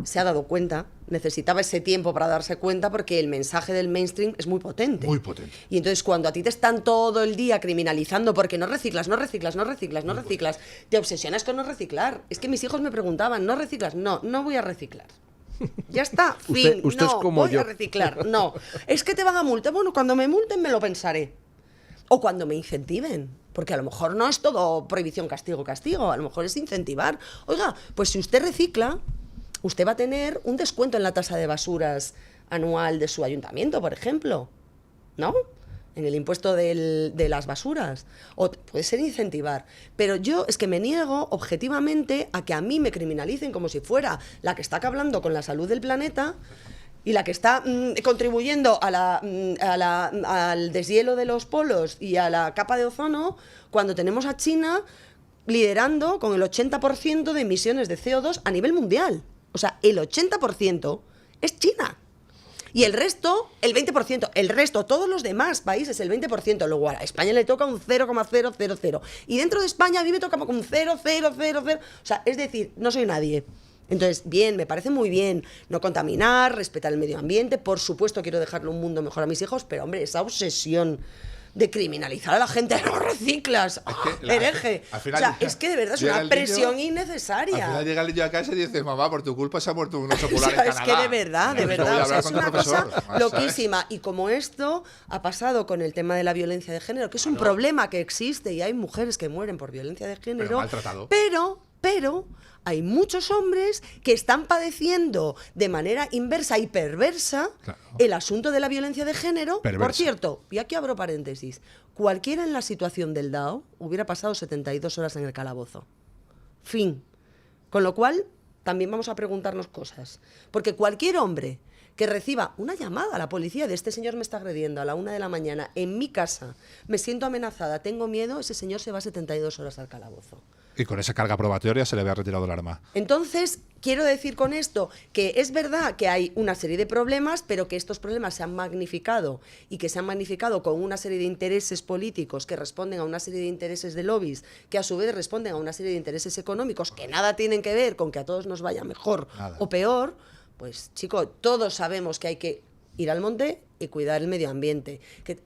S2: se ha dado cuenta, necesitaba ese tiempo para darse cuenta, porque el mensaje del mainstream es muy potente.
S3: Muy potente.
S2: Y entonces cuando a ti te están todo el día criminalizando porque no reciclas, te obsesionas con no reciclar. Es que mis hijos me preguntaban, ¿no reciclas? No voy a reciclar. Ya está, fin,
S1: usted
S2: no
S1: es como
S2: voy
S1: yo.
S2: a reciclar, no. Es que te van a multar. Bueno, cuando me multen me lo pensaré. O cuando me incentiven. Porque a lo mejor no es todo prohibición, castigo, a lo mejor es incentivar. Oiga, pues si usted recicla, usted va a tener un descuento en la tasa de basuras anual de su ayuntamiento, por ejemplo, ¿no? En el impuesto de las basuras. O puede ser incentivar. Pero yo es que me niego objetivamente a que a mí me criminalicen como si fuera la que está acabando con la salud del planeta y la que está contribuyendo al deshielo de los polos y a la capa de ozono, cuando tenemos a China liderando con el 80% de emisiones de CO2 a nivel mundial. O sea, el 80% es China. Y el resto, el 20%, el resto, todos los demás países, el 20%, luego a España le toca un 0,000. Y dentro de España a mí me toca como un 0,000. O sea, es decir, no soy nadie. Entonces, bien, me parece muy bien no contaminar, respetar el medio ambiente, por supuesto quiero dejarle un mundo mejor a mis hijos, pero hombre, esa obsesión de criminalizar a la gente, no reciclas, hereje. O sea, es que de verdad es una presión innecesaria.
S3: Al final llega el niño a casa y dice, mamá, por tu culpa se ha muerto un oso polar en Canadá.
S2: Es que de verdad, o sea, es una cosa loquísima.
S3: ¿Sabes?
S2: Y como esto ha pasado con el tema de la violencia de género, que es un problema que existe y hay mujeres que mueren por violencia de género,
S3: pero maltratado.
S2: Pero hay muchos hombres que están padeciendo de manera inversa y perversa el asunto de la violencia de género.
S3: Perversa.
S2: Por cierto, y aquí abro paréntesis, cualquiera en la situación del DAO hubiera pasado 72 horas en el calabozo. Fin. Con lo cual, también vamos a preguntarnos cosas. Porque cualquier hombre que reciba una llamada a la policía de este señor me está agrediendo a la 1 de la mañana en mi casa, me siento amenazada, tengo miedo, ese señor se va 72 horas al calabozo.
S3: Y con esa carga probatoria se le había retirado el arma.
S2: Entonces, quiero decir con esto que es verdad que hay una serie de problemas, pero que estos problemas se han magnificado y que se han magnificado con una serie de intereses políticos que responden a una serie de intereses de lobbies, que a su vez responden a una serie de intereses económicos que nada tienen que ver con que a todos nos vaya mejor o peor. Pues, chico, todos sabemos que hay que ir al monte y cuidar el medio ambiente.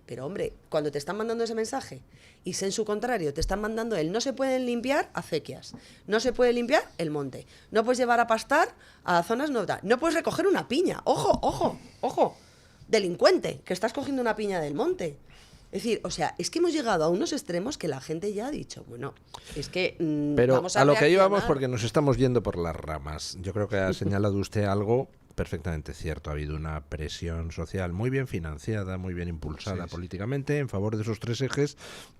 S2: Pero, hombre, cuando te están mandando ese mensaje y en su contrario te están mandando el no se pueden limpiar acequias, no se puede limpiar el monte, no puedes llevar a pastar a zonas no puedes recoger una piña. Ojo, delincuente, que estás cogiendo una piña del monte. Es decir, o sea, es que hemos llegado a unos extremos que la gente ya ha dicho, bueno, es que
S1: pero
S2: vamos
S1: a lo que
S2: reaccionar.
S1: íbamos, porque nos estamos yendo por las ramas. Yo creo que ha señalado usted algo perfectamente cierto. Ha habido una presión social muy bien financiada, muy bien impulsada políticamente en favor de esos tres ejes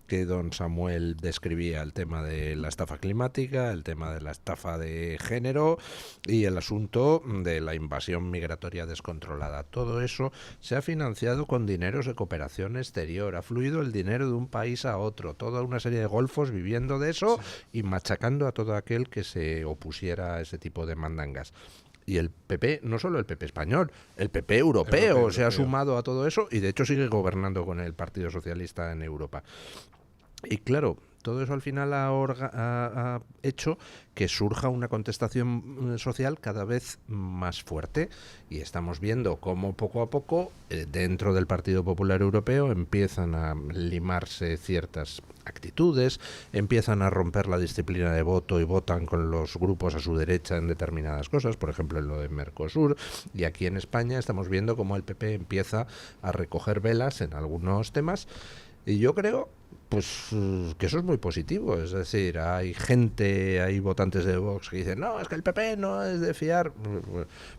S1: que don Samuel describía: el tema de la estafa climática, el tema de la estafa de género y el asunto de la invasión migratoria descontrolada. Todo eso se ha financiado con dineros de cooperación exterior, ha fluido el dinero de un país a otro, toda una serie de golfos viviendo de eso y machacando a todo aquel que se opusiera a ese tipo de mandangas. Y el PP, no solo el PP español, el PP europeo se ha sumado a todo eso y de hecho sigue gobernando con el Partido Socialista en Europa. Y claro, todo eso al final ha hecho que surja una contestación social cada vez más fuerte y estamos viendo cómo poco a poco dentro del Partido Popular Europeo empiezan a limarse ciertas actitudes, empiezan a romper la disciplina de voto y votan con los grupos a su derecha en determinadas cosas, por ejemplo en lo de Mercosur, y aquí en España estamos viendo cómo el PP empieza a recoger velas en algunos temas. Y yo creo pues que eso es muy positivo, es decir, hay votantes de Vox que dicen, no, es que el PP no es de fiar.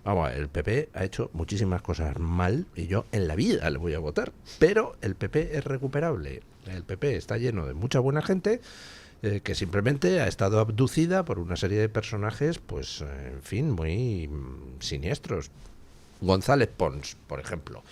S1: Vamos, el PP ha hecho muchísimas cosas mal y yo en la vida le voy a votar, pero el PP es recuperable, el PP está lleno de mucha buena gente que simplemente ha estado abducida por una serie de personajes, pues, en fin, muy siniestros. González Pons, por ejemplo.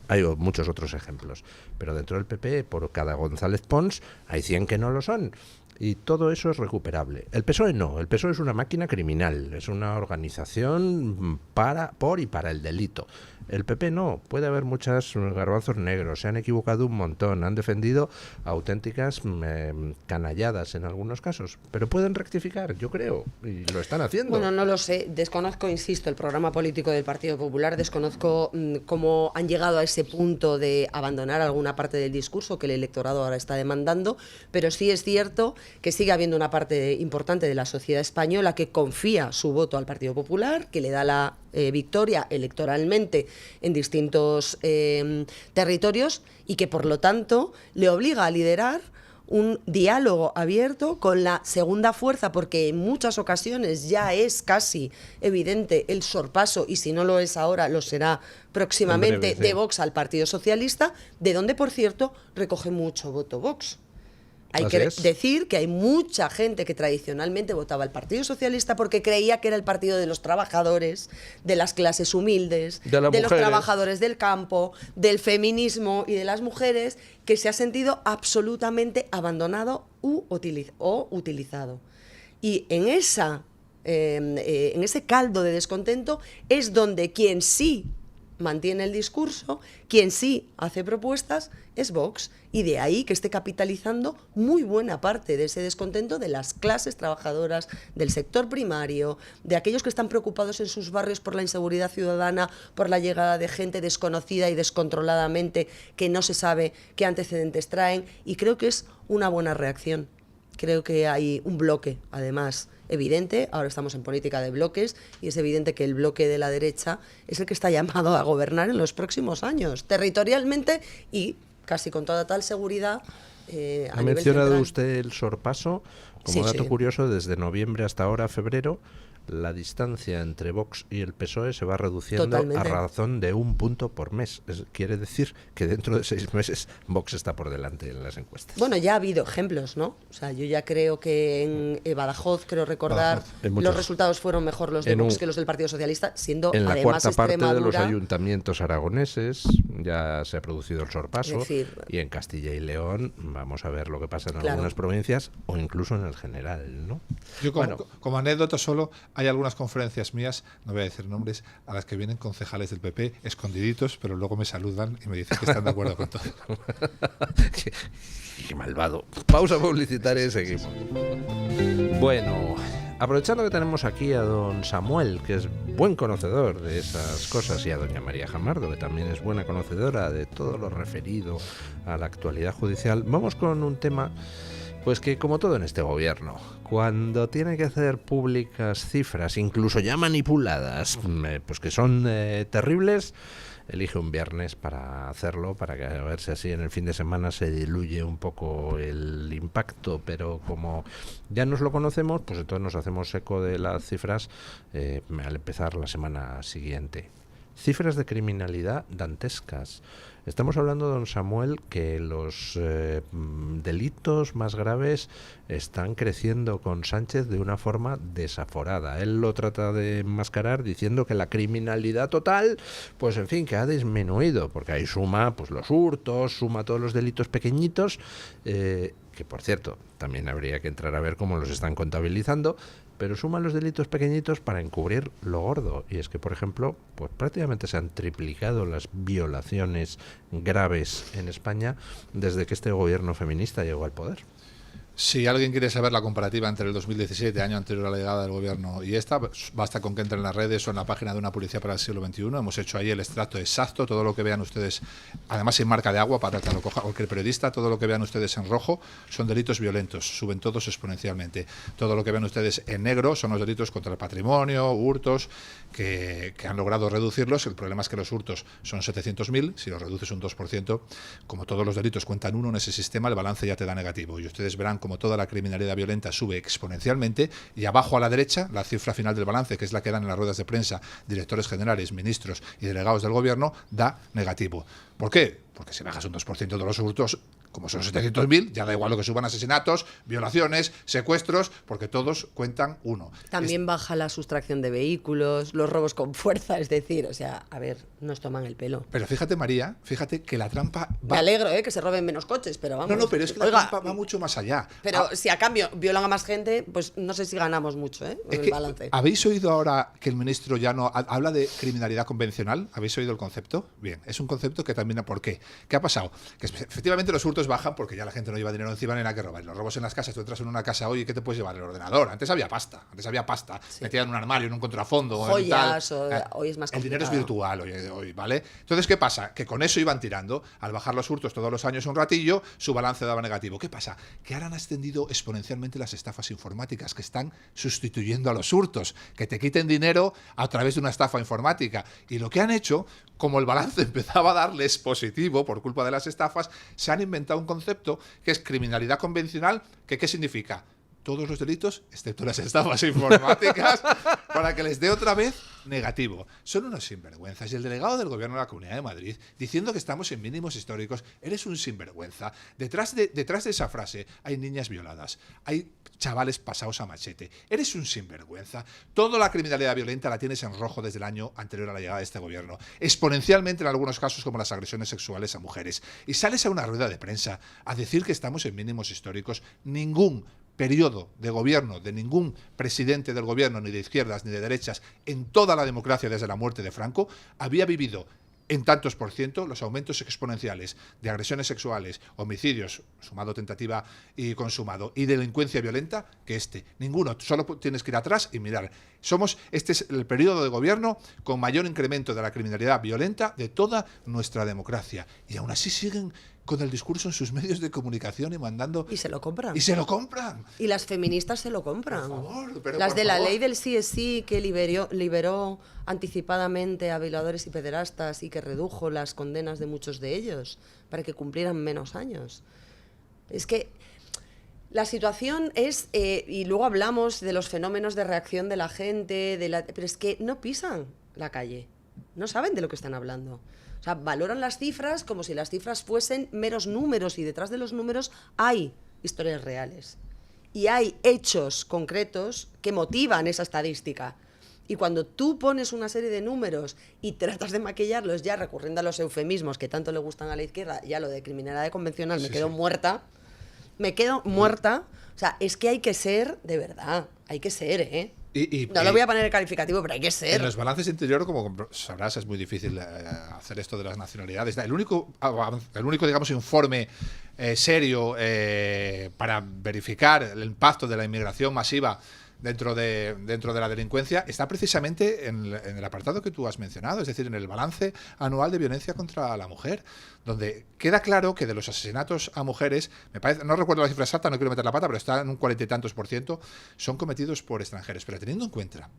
S1: Hay muchos otros ejemplos. Pero dentro del PP, por cada González Pons, hay 100 que no lo son. Y todo eso es recuperable. El PSOE no. El PSOE es una máquina criminal. Es una organización por y para el delito. El PP no. Puede haber muchos garbanzos negros. Se han equivocado un montón. Han defendido auténticas canalladas en algunos casos. Pero pueden rectificar, yo creo. Y lo están haciendo.
S2: Bueno, no lo sé. Desconozco, insisto, el programa político del Partido Popular. Desconozco cómo han llegado a ese punto de abandonar alguna parte del discurso que el electorado ahora está demandando. Pero sí es cierto que sigue habiendo una parte importante de la sociedad española que confía su voto al Partido Popular, que le da la victoria electoralmente en distintos territorios y que por lo tanto le obliga a liderar un diálogo abierto con la segunda fuerza, porque en muchas ocasiones ya es casi evidente el sorpaso, y si no lo es ahora, lo será próximamente, de Vox al Partido Socialista, de donde, por cierto, recoge mucho voto Vox. Hay que decir que hay mucha gente que tradicionalmente votaba al Partido Socialista porque creía que era el partido de los trabajadores, de las clases humildes, de los trabajadores del campo, del feminismo y de las mujeres, que se ha sentido absolutamente abandonado o utilizado. Y en esa en ese caldo de descontento, es donde quien sí mantiene el discurso, quien sí hace propuestas, es Vox. Y de ahí que esté capitalizando muy buena parte de ese descontento de las clases trabajadoras, del sector primario, de aquellos que están preocupados en sus barrios por la inseguridad ciudadana, por la llegada de gente desconocida y descontroladamente, que no se sabe qué antecedentes traen. Y creo que es una buena reacción. Creo que hay un bloque, además, evidente. Ahora estamos en política de bloques y es evidente que el bloque de la derecha es el que está llamado a gobernar en los próximos años, territorialmente y casi con toda tal seguridad.
S1: Ha mencionado usted el sorpaso. Como dato
S2: sí.
S1: curioso, desde noviembre hasta ahora, febrero, la distancia entre Vox y el PSOE se va reduciendo
S2: Totalmente.
S1: a razón de 1 punto por mes. Quiere decir que dentro de 6 meses Vox está por delante en las encuestas.
S2: Bueno, ya ha habido ejemplos, ¿no? O sea, yo ya creo que en Badajoz, creo recordar, los resultados fueron mejor los de Vox que los del Partido Socialista, siendo
S1: en la
S2: además
S1: cuarta parte de los
S2: Extremadura.
S1: ayuntamientos aragoneses ya se ha producido el sorpaso, y en Castilla y León vamos a ver lo que pasa en algunas provincias o incluso en el general, ¿no?
S3: Yo como anécdota solo, hay algunas conferencias mías, no voy a decir nombres, a las que vienen concejales del PP escondiditos, pero luego me saludan y me dicen que están de acuerdo con todo.
S1: Qué malvado. Pausa publicitaria y seguimos. Bueno, aprovechando que tenemos aquí a don Samuel, que es buen conocedor de esas cosas, y a doña María Jamardo, que también es buena conocedora de todo lo referido a la actualidad judicial, vamos con un tema, pues que como todo en este gobierno, cuando tiene que hacer públicas cifras, incluso ya manipuladas, pues que son terribles, elige un viernes para hacerlo, para que a ver si así en el fin de semana se diluye un poco el impacto, pero como ya nos lo conocemos, pues entonces nos hacemos eco de las cifras al empezar la semana siguiente. Cifras de criminalidad dantescas. Estamos hablando, don Samuel, que los delitos más graves están creciendo con Sánchez de una forma desaforada. Él lo trata de enmascarar diciendo que la criminalidad total, pues en fin, que ha disminuido, porque ahí suma pues los hurtos, suma todos los delitos pequeñitos, que por cierto, también habría que entrar a ver cómo los están contabilizando, pero suman los delitos pequeñitos para encubrir lo gordo. Y es que, por ejemplo, pues prácticamente se han triplicado las violaciones graves en España desde que este gobierno feminista llegó al poder.
S3: Si alguien quiere saber la comparativa entre el 2017, año anterior a la llegada del gobierno, y esta, basta con que entren en las redes o en la página de Una Policía para el Siglo XXI. Hemos hecho ahí el extracto exacto, todo lo que vean ustedes, además sin marca de agua para que lo coja cualquier periodista, todo lo que vean ustedes en rojo son delitos violentos, suben todos exponencialmente. Todo lo que vean ustedes en negro son los delitos contra el patrimonio, hurtos, que han logrado reducirlos. El problema es que los hurtos son 700.000, si los reduces un 2%, como todos los delitos cuentan uno en ese sistema, el balance ya te da negativo. Y ustedes verán como toda la criminalidad violenta sube exponencialmente, y abajo a la derecha, la cifra final del balance, que es la que dan en las ruedas de prensa directores generales, ministros y delegados del gobierno, da negativo. ¿Por qué? Porque si bajas un 2% de los hurtos, como son 700.000, ya da igual lo que suban asesinatos, violaciones, secuestros, porque todos cuentan uno.
S2: También baja la sustracción de vehículos, los robos con fuerza, es decir, o sea, a ver, nos toman el pelo.
S3: Pero fíjate, María, fíjate que la trampa va...
S2: Me alegro, que se roben menos coches, pero vamos.
S3: No, pero es que la trampa va mucho más allá.
S2: Pero si a cambio violan a más gente, pues no sé si ganamos mucho,
S3: es
S2: el
S3: que,
S2: balance.
S3: ¿habéis oído ahora que el ministro ya no habla de criminalidad convencional? ¿Habéis oído el concepto? Bien, es un concepto que también... ¿Por qué? ¿Qué ha pasado? Que efectivamente los hurtos bajan porque ya la gente no lleva dinero encima ni nada que robar. Los robos en las casas, tú entras en una casa hoy y ¿qué te puedes llevar? El ordenador. Antes había pasta, sí. Metida en un armario, en un contrafondo.
S2: Joyas, hoy es más complicado.
S3: El dinero es virtual hoy, ¿vale? Entonces, ¿qué pasa? Que con eso iban tirando. Al bajar los hurtos todos los años un ratillo, su balance daba negativo. ¿Qué pasa? Que ahora han extendido exponencialmente las estafas informáticas, que están sustituyendo a los hurtos, que te quiten dinero a través de una estafa informática. Y lo que han hecho, como el balance empezaba a darles positivo por culpa de las estafas, se han inventado un concepto que es criminalidad convencional, que ¿qué significa? Todos los delitos, excepto las estafas informáticas, para que les dé otra vez negativo. Son unos sinvergüenzas. Y el delegado del gobierno de la Comunidad de Madrid, diciendo que estamos en mínimos históricos, eres un sinvergüenza. Detrás de esa frase hay niñas violadas, hay chavales pasados a machete. Eres un sinvergüenza. Toda la criminalidad violenta la tienes en rojo desde el año anterior a la llegada de este gobierno. Exponencialmente en algunos casos, como las agresiones sexuales a mujeres. Y sales a una rueda de prensa a decir que estamos en mínimos históricos. Ningún periodo de gobierno de ningún presidente del gobierno, ni de izquierdas ni de derechas, en toda la democracia desde la muerte de Franco, había vivido en tantos por ciento los aumentos exponenciales de agresiones sexuales, homicidios, sumado tentativa y consumado, y delincuencia violenta que este. Ninguno. Solo tienes que ir atrás y mirar. Este es el periodo de gobierno con mayor incremento de la criminalidad violenta de toda nuestra democracia. Y aún así siguen con el discurso en sus medios de comunicación y mandando...
S2: Y se lo compran.
S3: Y se lo compran.
S2: Y las feministas se lo compran.
S3: Por favor, pero
S2: las
S3: por
S2: de la
S3: favor.
S2: ley del sí es sí, que liberó anticipadamente a violadores y pederastas y que redujo las condenas de muchos de ellos para que cumplieran menos años. Es que la situación es, y luego hablamos de los fenómenos de reacción de la gente, pero es que no pisan la calle, no saben de lo que están hablando. O sea, valoran las cifras como si las cifras fuesen meros números, y detrás de los números hay historias reales. Y hay hechos concretos que motivan esa estadística. Y cuando tú pones una serie de números y tratas de maquillarlos ya recurriendo a los eufemismos que tanto le gustan a la izquierda, ya lo de criminalidad convencional, me quedo muerta. O sea, es que hay que ser, de verdad, hay que ser, ¿eh? No lo voy a poner el calificativo, pero hay que ser.
S3: En los balances interiores, como sabrás, es muy difícil hacer esto de las nacionalidades. El único digamos, informe serio para verificar el impacto de la inmigración masiva dentro de la delincuencia está precisamente en el apartado que tú has mencionado, es decir, en el balance anual de violencia contra la mujer, donde queda claro que de los asesinatos a mujeres, me parece, no recuerdo la cifra exacta, no quiero meter la pata, pero está en un 40 y tantos %, son cometidos por extranjeros. Pero teniendo en cuenta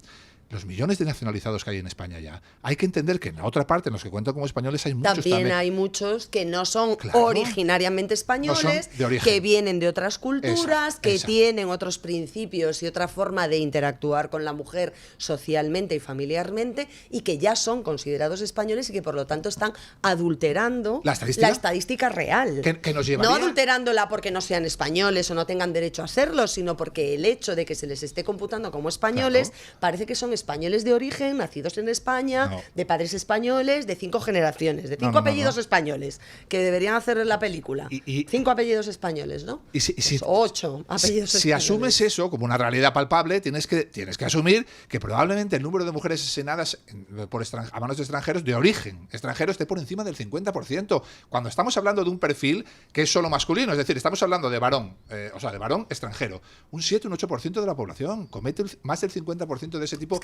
S3: los millones de nacionalizados que hay en España ya, hay que entender que en la otra parte, en los que cuentan como españoles, hay muchos
S2: también hay muchos que no son originariamente españoles,
S3: no son de origen,
S2: que vienen de otras culturas, que tienen otros principios y otra forma de interactuar con la mujer socialmente y familiarmente, y que ya son considerados españoles y que por lo tanto están adulterando la estadística real.
S3: Que nos llevaría...
S2: No adulterándola porque no sean españoles o no tengan derecho a serlo, sino porque el hecho de que se les esté computando como españoles, parece que son españoles de origen, nacidos en España, de padres españoles, de 5 generaciones, de 5 apellidos españoles, que deberían hacer la película. 5 apellidos españoles, ¿no?
S3: Pues
S2: 8 apellidos españoles.
S3: Si asumes eso como una realidad palpable, tienes que asumir que probablemente el número de mujeres asesinadas a manos de extranjeros de origen extranjero esté por encima del 50%, cuando estamos hablando de un perfil que es solo masculino, es decir, estamos hablando de varón, de varón extranjero. Un 7, un 8% de la población comete más del 50% de ese tipo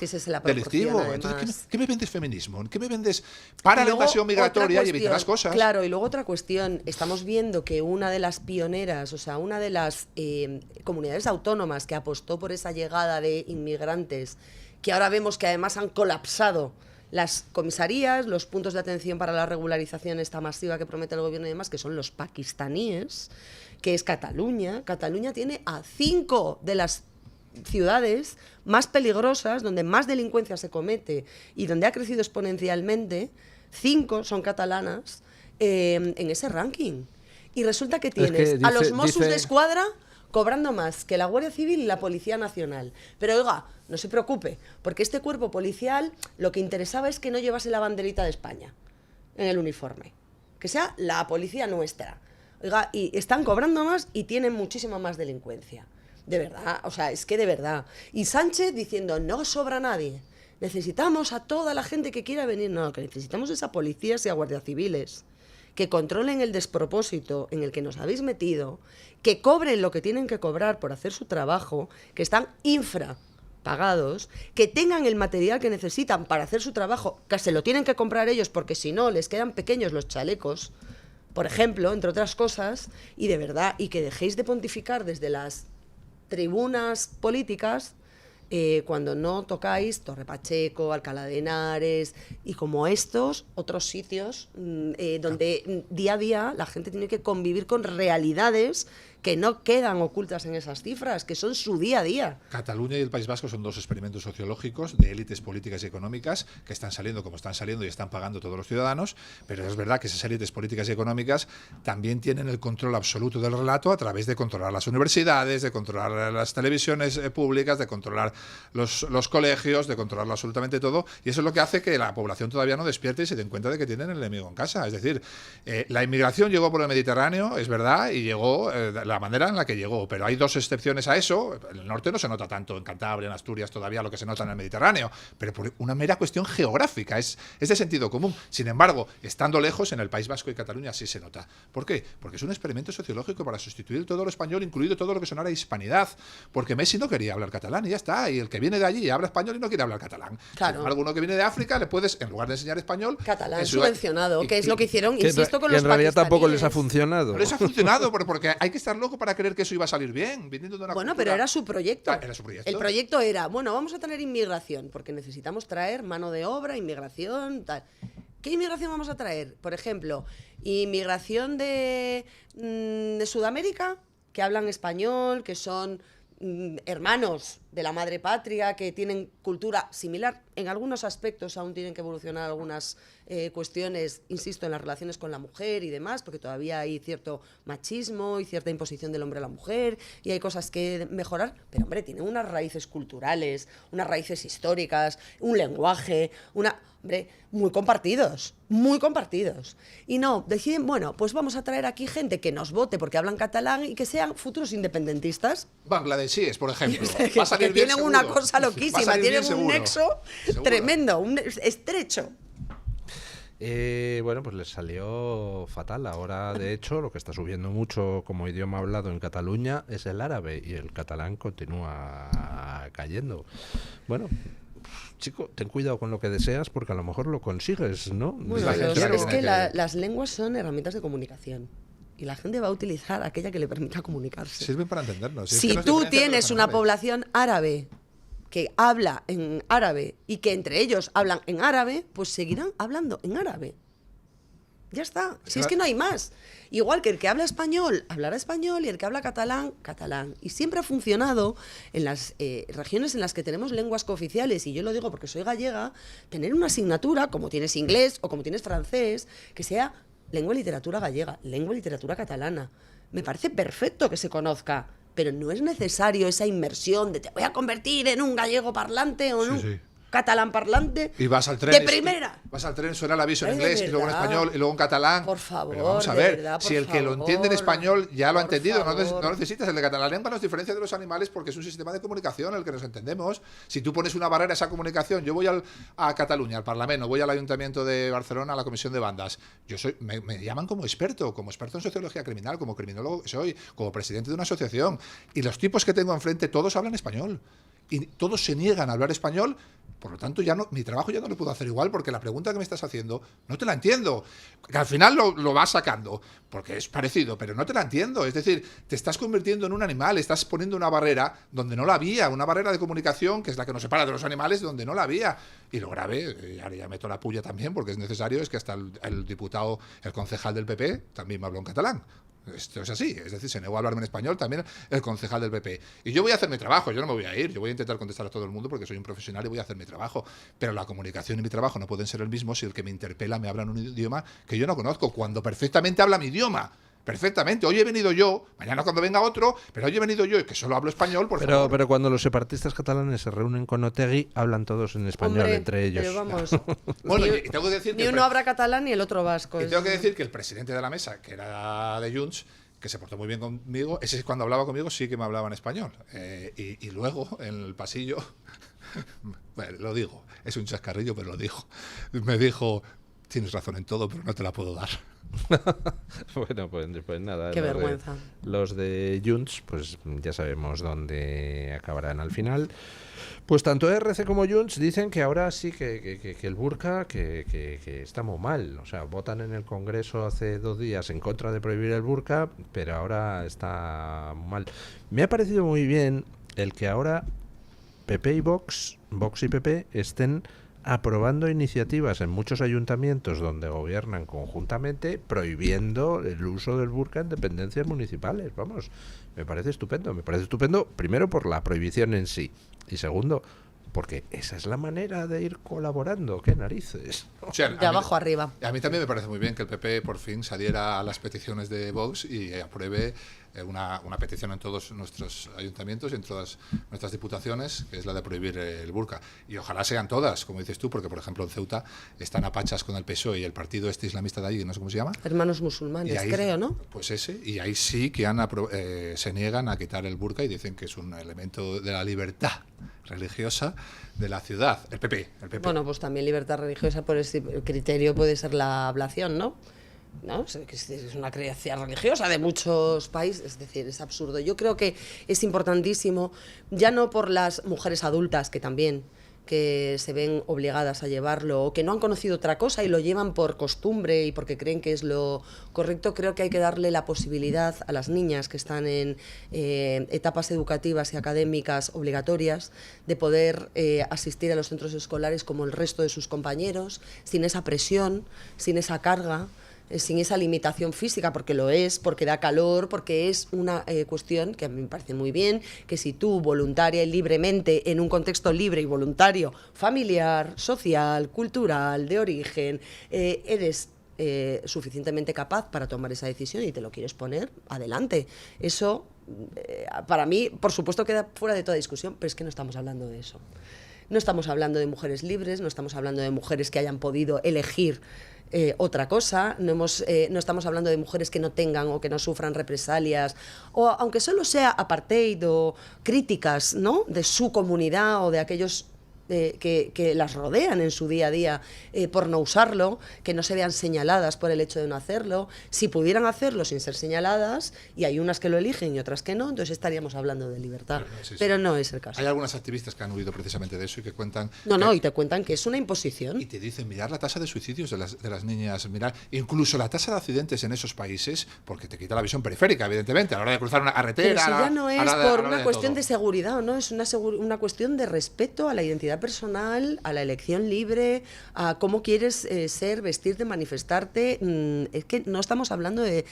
S3: delictivo. Entonces, ¿qué me vendes feminismo? ¿Qué me vendes para la invasión migratoria y evitar las cosas?
S2: Claro, y luego otra cuestión. Estamos viendo que una de las pioneras, o sea, una de las comunidades autónomas que apostó por esa llegada de inmigrantes, que ahora vemos que además han colapsado las comisarías, los puntos de atención para la regularización esta masiva que promete el gobierno y demás, que son los pakistaníes, que es Cataluña. Cataluña tiene a 5 de las ciudades más peligrosas, donde más delincuencia se comete y donde ha crecido exponencialmente. 5 son catalanas en ese ranking. Y resulta que tienes a los Mossos de Escuadra cobrando más que la Guardia Civil y la Policía Nacional. Pero oiga, no se preocupe, porque este cuerpo policial lo que interesaba es que no llevase la banderita de España en el uniforme, que sea la policía nuestra. Oiga, y están cobrando más y tienen muchísima más delincuencia. De verdad, o sea, es que de verdad. Y Sánchez diciendo, no sobra nadie. Necesitamos a toda la gente que quiera venir. No, lo que necesitamos es a policías y a guardias civiles que controlen el despropósito en el que nos habéis metido, que cobren lo que tienen que cobrar por hacer su trabajo, que están infrapagados, que tengan el material que necesitan para hacer su trabajo, que se lo tienen que comprar ellos porque si no les quedan pequeños los chalecos, por ejemplo, entre otras cosas, y de verdad, y que dejéis de pontificar desde las tribunas políticas cuando no tocáis Torre Pacheco, Alcalá de Henares y como estos otros sitios donde día a día la gente tiene que convivir con realidades que no quedan ocultas en esas cifras, que son su día a día.
S3: Cataluña y el País Vasco son 2 experimentos sociológicos de élites políticas y económicas que están saliendo como están saliendo y están pagando todos los ciudadanos, pero es verdad que esas élites políticas y económicas también tienen el control absoluto del relato a través de controlar las universidades, de controlar las televisiones públicas, de controlar los colegios, de controlarlo absolutamente todo, y eso es lo que hace que la población todavía no despierte y se den cuenta de que tienen el enemigo en casa. Es decir, la inmigración llegó por el Mediterráneo, es verdad, y llegó, la la manera en la que llegó, pero hay 2 excepciones a eso. En el norte no se nota tanto, en Cantabria, en Asturias todavía lo que se nota en el Mediterráneo, pero por una mera cuestión geográfica, es de sentido común. Sin embargo, estando lejos, en el País Vasco y Cataluña sí se nota. ¿Por qué? Porque es un experimento sociológico para sustituir todo lo español, incluido todo lo que sonara hispanidad, porque Messi no quería hablar catalán y ya está, y el que viene de allí habla español y no quiere hablar catalán.
S2: Claro.
S3: Sin embargo, uno que viene de África le puedes, en lugar de enseñar español,
S2: Catalán subvencionado, que es lo que hicieron,
S1: Que
S2: insisto, con
S1: en
S2: los
S1: realidad tampoco les ha
S2: pakistaníes.
S1: funcionado.
S3: pero eso ha funcionado, porque hay que estar loco para creer que eso iba a salir bien, viniendo de una
S2: Bueno,
S3: cultura-
S2: pero era su proyecto.
S3: Era su proyecto.
S2: El proyecto era, bueno, vamos a tener inmigración, porque necesitamos traer mano de obra, inmigración, tal. ¿Qué inmigración vamos a traer? Por ejemplo, inmigración de Sudamérica, que hablan español, que son hermanos de la madre patria, que tienen cultura similar. En algunos aspectos aún tienen que evolucionar algunas cuestiones, insisto, en las relaciones con la mujer y demás, porque todavía hay cierto machismo y cierta imposición del hombre a la mujer, y hay cosas que mejorar, pero hombre, tienen unas raíces culturales, unas raíces históricas, un lenguaje, hombre, muy compartidos, muy compartidos. Y no, deciden, bueno, pues vamos a traer aquí gente que nos vote porque hablan catalán y que sean futuros independentistas.
S3: Bangladesíes, por ejemplo.
S2: que
S3: Va a salir bien,
S2: tienen una
S3: seguro.
S2: cosa
S3: Va a
S2: loquísima,
S3: salir
S2: tienen
S3: bien,
S2: un
S3: seguro.
S2: nexo
S3: Seguro.
S2: tremendo, un estrecho.
S1: Bueno, pues les salió fatal. Ahora, de hecho, lo que está subiendo mucho como idioma hablado en Cataluña es el árabe y el catalán continúa cayendo. Bueno, chico, ten cuidado con lo que deseas porque a lo mejor lo consigues, ¿no?
S2: Bueno,
S3: la gente la que
S2: es
S3: tiene
S2: que
S3: que-
S2: las lenguas son herramientas de comunicación y la gente va a utilizar aquella que le permita comunicarse.
S3: Sirven para entendernos. Es
S2: Si
S3: que nos
S2: tú
S3: diferencian de
S2: tienes
S3: los
S2: una
S3: animales.
S2: población árabe que habla en árabe y que entre ellos hablan en árabe, pues seguirán hablando en árabe. Ya está. Si es que no hay más. Igual que el que habla español, hablará español, y el que habla catalán, catalán. Y siempre ha funcionado en las regiones en las que tenemos lenguas cooficiales, y yo lo digo porque soy gallega, tener una asignatura, como tienes inglés o como tienes francés, que sea lengua y literatura gallega, lengua y literatura catalana. Me parece perfecto que se conozca, pero no es necesario esa inmersión de te voy a convertir en un gallego parlante o en
S3: Sí,
S2: un
S3: sí.
S2: catalán parlante
S3: Y vas al tren.
S2: de primera.
S3: Vas al tren, suena el aviso en
S2: Ay, de
S3: inglés, y luego en
S2: verdad.
S3: español, y luego en catalán.
S2: Por favor,
S3: Pero vamos a
S2: de
S3: ver,
S2: verdad, por
S3: si el que lo
S2: favor.
S3: entiende en español ya lo ha
S2: Por
S3: entendido,
S2: favor.
S3: no necesitas el de catalán. La lengua nos diferencia de los animales porque es un sistema de comunicación en el que nos entendemos. Si tú pones una barrera a esa comunicación, yo voy a Cataluña, al Parlamento, voy al Ayuntamiento de Barcelona, a la Comisión de Bandas. Me llaman como experto en sociología criminal, como criminólogo que soy, como presidente de una asociación. Y los tipos que tengo enfrente, todos hablan español. Y todos se niegan a hablar español. Por lo tanto, mi trabajo ya no lo puedo hacer igual porque la pregunta que me estás haciendo no te la entiendo. Que al final lo vas sacando porque es parecido, pero no te la entiendo. Es decir, te estás convirtiendo en un animal, estás poniendo una barrera donde no la había, una barrera de comunicación que es la que nos separa de los animales donde no la había. Y lo grave, y ahora ya meto la puya también porque es necesario, es que hasta el diputado, el concejal del PP también me habló en catalán. Esto es así, es decir, se negó a hablarme en español también el concejal del PP. Y yo voy a hacer mi trabajo, yo no me voy a ir, yo voy a intentar contestar a todo el mundo porque soy un profesional y voy a hacer mi trabajo. Pero la comunicación y mi trabajo no pueden ser el mismo si el que me interpela me habla en un idioma que yo no conozco, cuando perfectamente habla mi idioma. Perfectamente. Hoy he venido yo, mañana cuando venga otro, pero hoy he venido yo, que solo hablo español, por favor.
S1: Pero cuando los separatistas catalanes se reúnen con Otegi, hablan todos en español
S2: Hombre,
S1: entre ellos.
S2: pero vamos,
S3: Bueno,
S2: ni,
S3: y tengo que decir
S2: ni
S3: que
S2: uno habla catalán ni el otro vasco.
S3: y tengo que decir que el presidente de la mesa, que era de Junts, que se portó muy bien conmigo, ese cuando hablaba conmigo sí que me hablaba en español. Y luego, en el pasillo, bueno, lo digo, es un chascarrillo, pero lo digo, me dijo, tienes razón en todo, pero no te la puedo dar.
S1: Bueno, pues nada.
S2: Qué vergüenza.
S1: Los de Junts, pues ya sabemos dónde acabarán al final. Pues tanto RC como Junts dicen que ahora sí que el burka que está muy mal. O sea, votan en el Congreso hace 2 días en contra de prohibir el burka, pero ahora está muy mal. Me ha parecido muy bien el que ahora PP y Vox y PP estén aprobando iniciativas en muchos ayuntamientos donde gobiernan conjuntamente prohibiendo el uso del burka en dependencias municipales. Vamos, me parece estupendo. Me parece estupendo, primero por la prohibición en sí y segundo porque esa es la manera de ir colaborando. ¡Qué narices!
S3: O sea,
S2: De abajo arriba.
S3: A mí también me parece muy bien que el PP por fin se adhiera a las peticiones de Vox y apruebe una petición en todos nuestros ayuntamientos y en todas nuestras diputaciones, que es la de prohibir el burka. Y ojalá sean todas, como dices tú, porque por ejemplo en Ceuta están a pachas con el PSOE y el partido este islamista de allí, no sé cómo se llama.
S2: Hermanos Musulmanes,
S3: ahí,
S2: creo, ¿no?
S3: Pues ese, y ahí sí que se niegan a quitar el burka y dicen que es un elemento de la libertad religiosa de la ciudad. El PP.
S2: Bueno, pues también libertad religiosa por ese criterio puede ser la ablación, ¿no? ¿No? Es una creencia religiosa de muchos países, es decir, es absurdo. Yo creo que es importantísimo, ya no por las mujeres adultas, que también, que se ven obligadas a llevarlo o que no han conocido otra cosa y lo llevan por costumbre y porque creen que es lo correcto. Creo que hay que darle la posibilidad a las niñas que están en etapas educativas y académicas obligatorias de poder asistir a los centros escolares como el resto de sus compañeros, sin esa presión, sin esa carga, sin esa limitación física, porque lo es, porque da calor, porque es una cuestión que a mí me parece muy bien, que si tú voluntaria y libremente, en un contexto libre y voluntario, familiar, social, cultural, de origen, eres suficientemente capaz para tomar esa decisión y te lo quieres poner, adelante. Eso, para mí, por supuesto, queda fuera de toda discusión, pero es que no estamos hablando de eso. No estamos hablando de mujeres libres, no estamos hablando de mujeres que hayan podido elegir otra cosa, no estamos hablando de mujeres que no tengan o que no sufran represalias, o aunque solo sea apartheid o críticas, ¿no?, de su comunidad o de aquellos que las rodean en su día a día por no usarlo, que no se vean señaladas por el hecho de no hacerlo. Si pudieran hacerlo sin ser señaladas, y hay unas que lo eligen y otras que no, entonces estaríamos hablando de libertad. Pero no es el caso.
S3: Hay algunas activistas que han huido precisamente de eso y que cuentan...
S2: y te cuentan que es una imposición.
S3: Y te dicen, mirar la tasa de suicidios de las niñas, mirar incluso la tasa de accidentes en esos países, porque te quita la visión periférica, evidentemente, a la hora de cruzar una carretera.
S2: Pero si ya no es por una cuestión de seguridad, ¿no? Es una cuestión de respeto a la identidad personal, a la elección libre, a cómo quieres ser, vestirte, manifestarte. Es que no estamos hablando de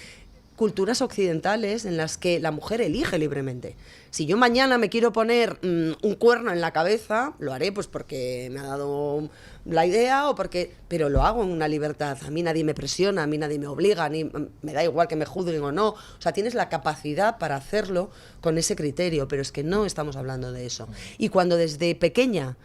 S2: culturas occidentales en las que la mujer elige libremente. Si yo mañana me quiero poner un cuerno en la cabeza, lo haré pues porque me ha dado la idea pero lo hago en una libertad. A mí nadie me presiona, a mí nadie me obliga, me da igual que me juzguen o no. O sea, tienes la capacidad para hacerlo con ese criterio, pero es que no estamos hablando de eso. Y cuando desde pequeña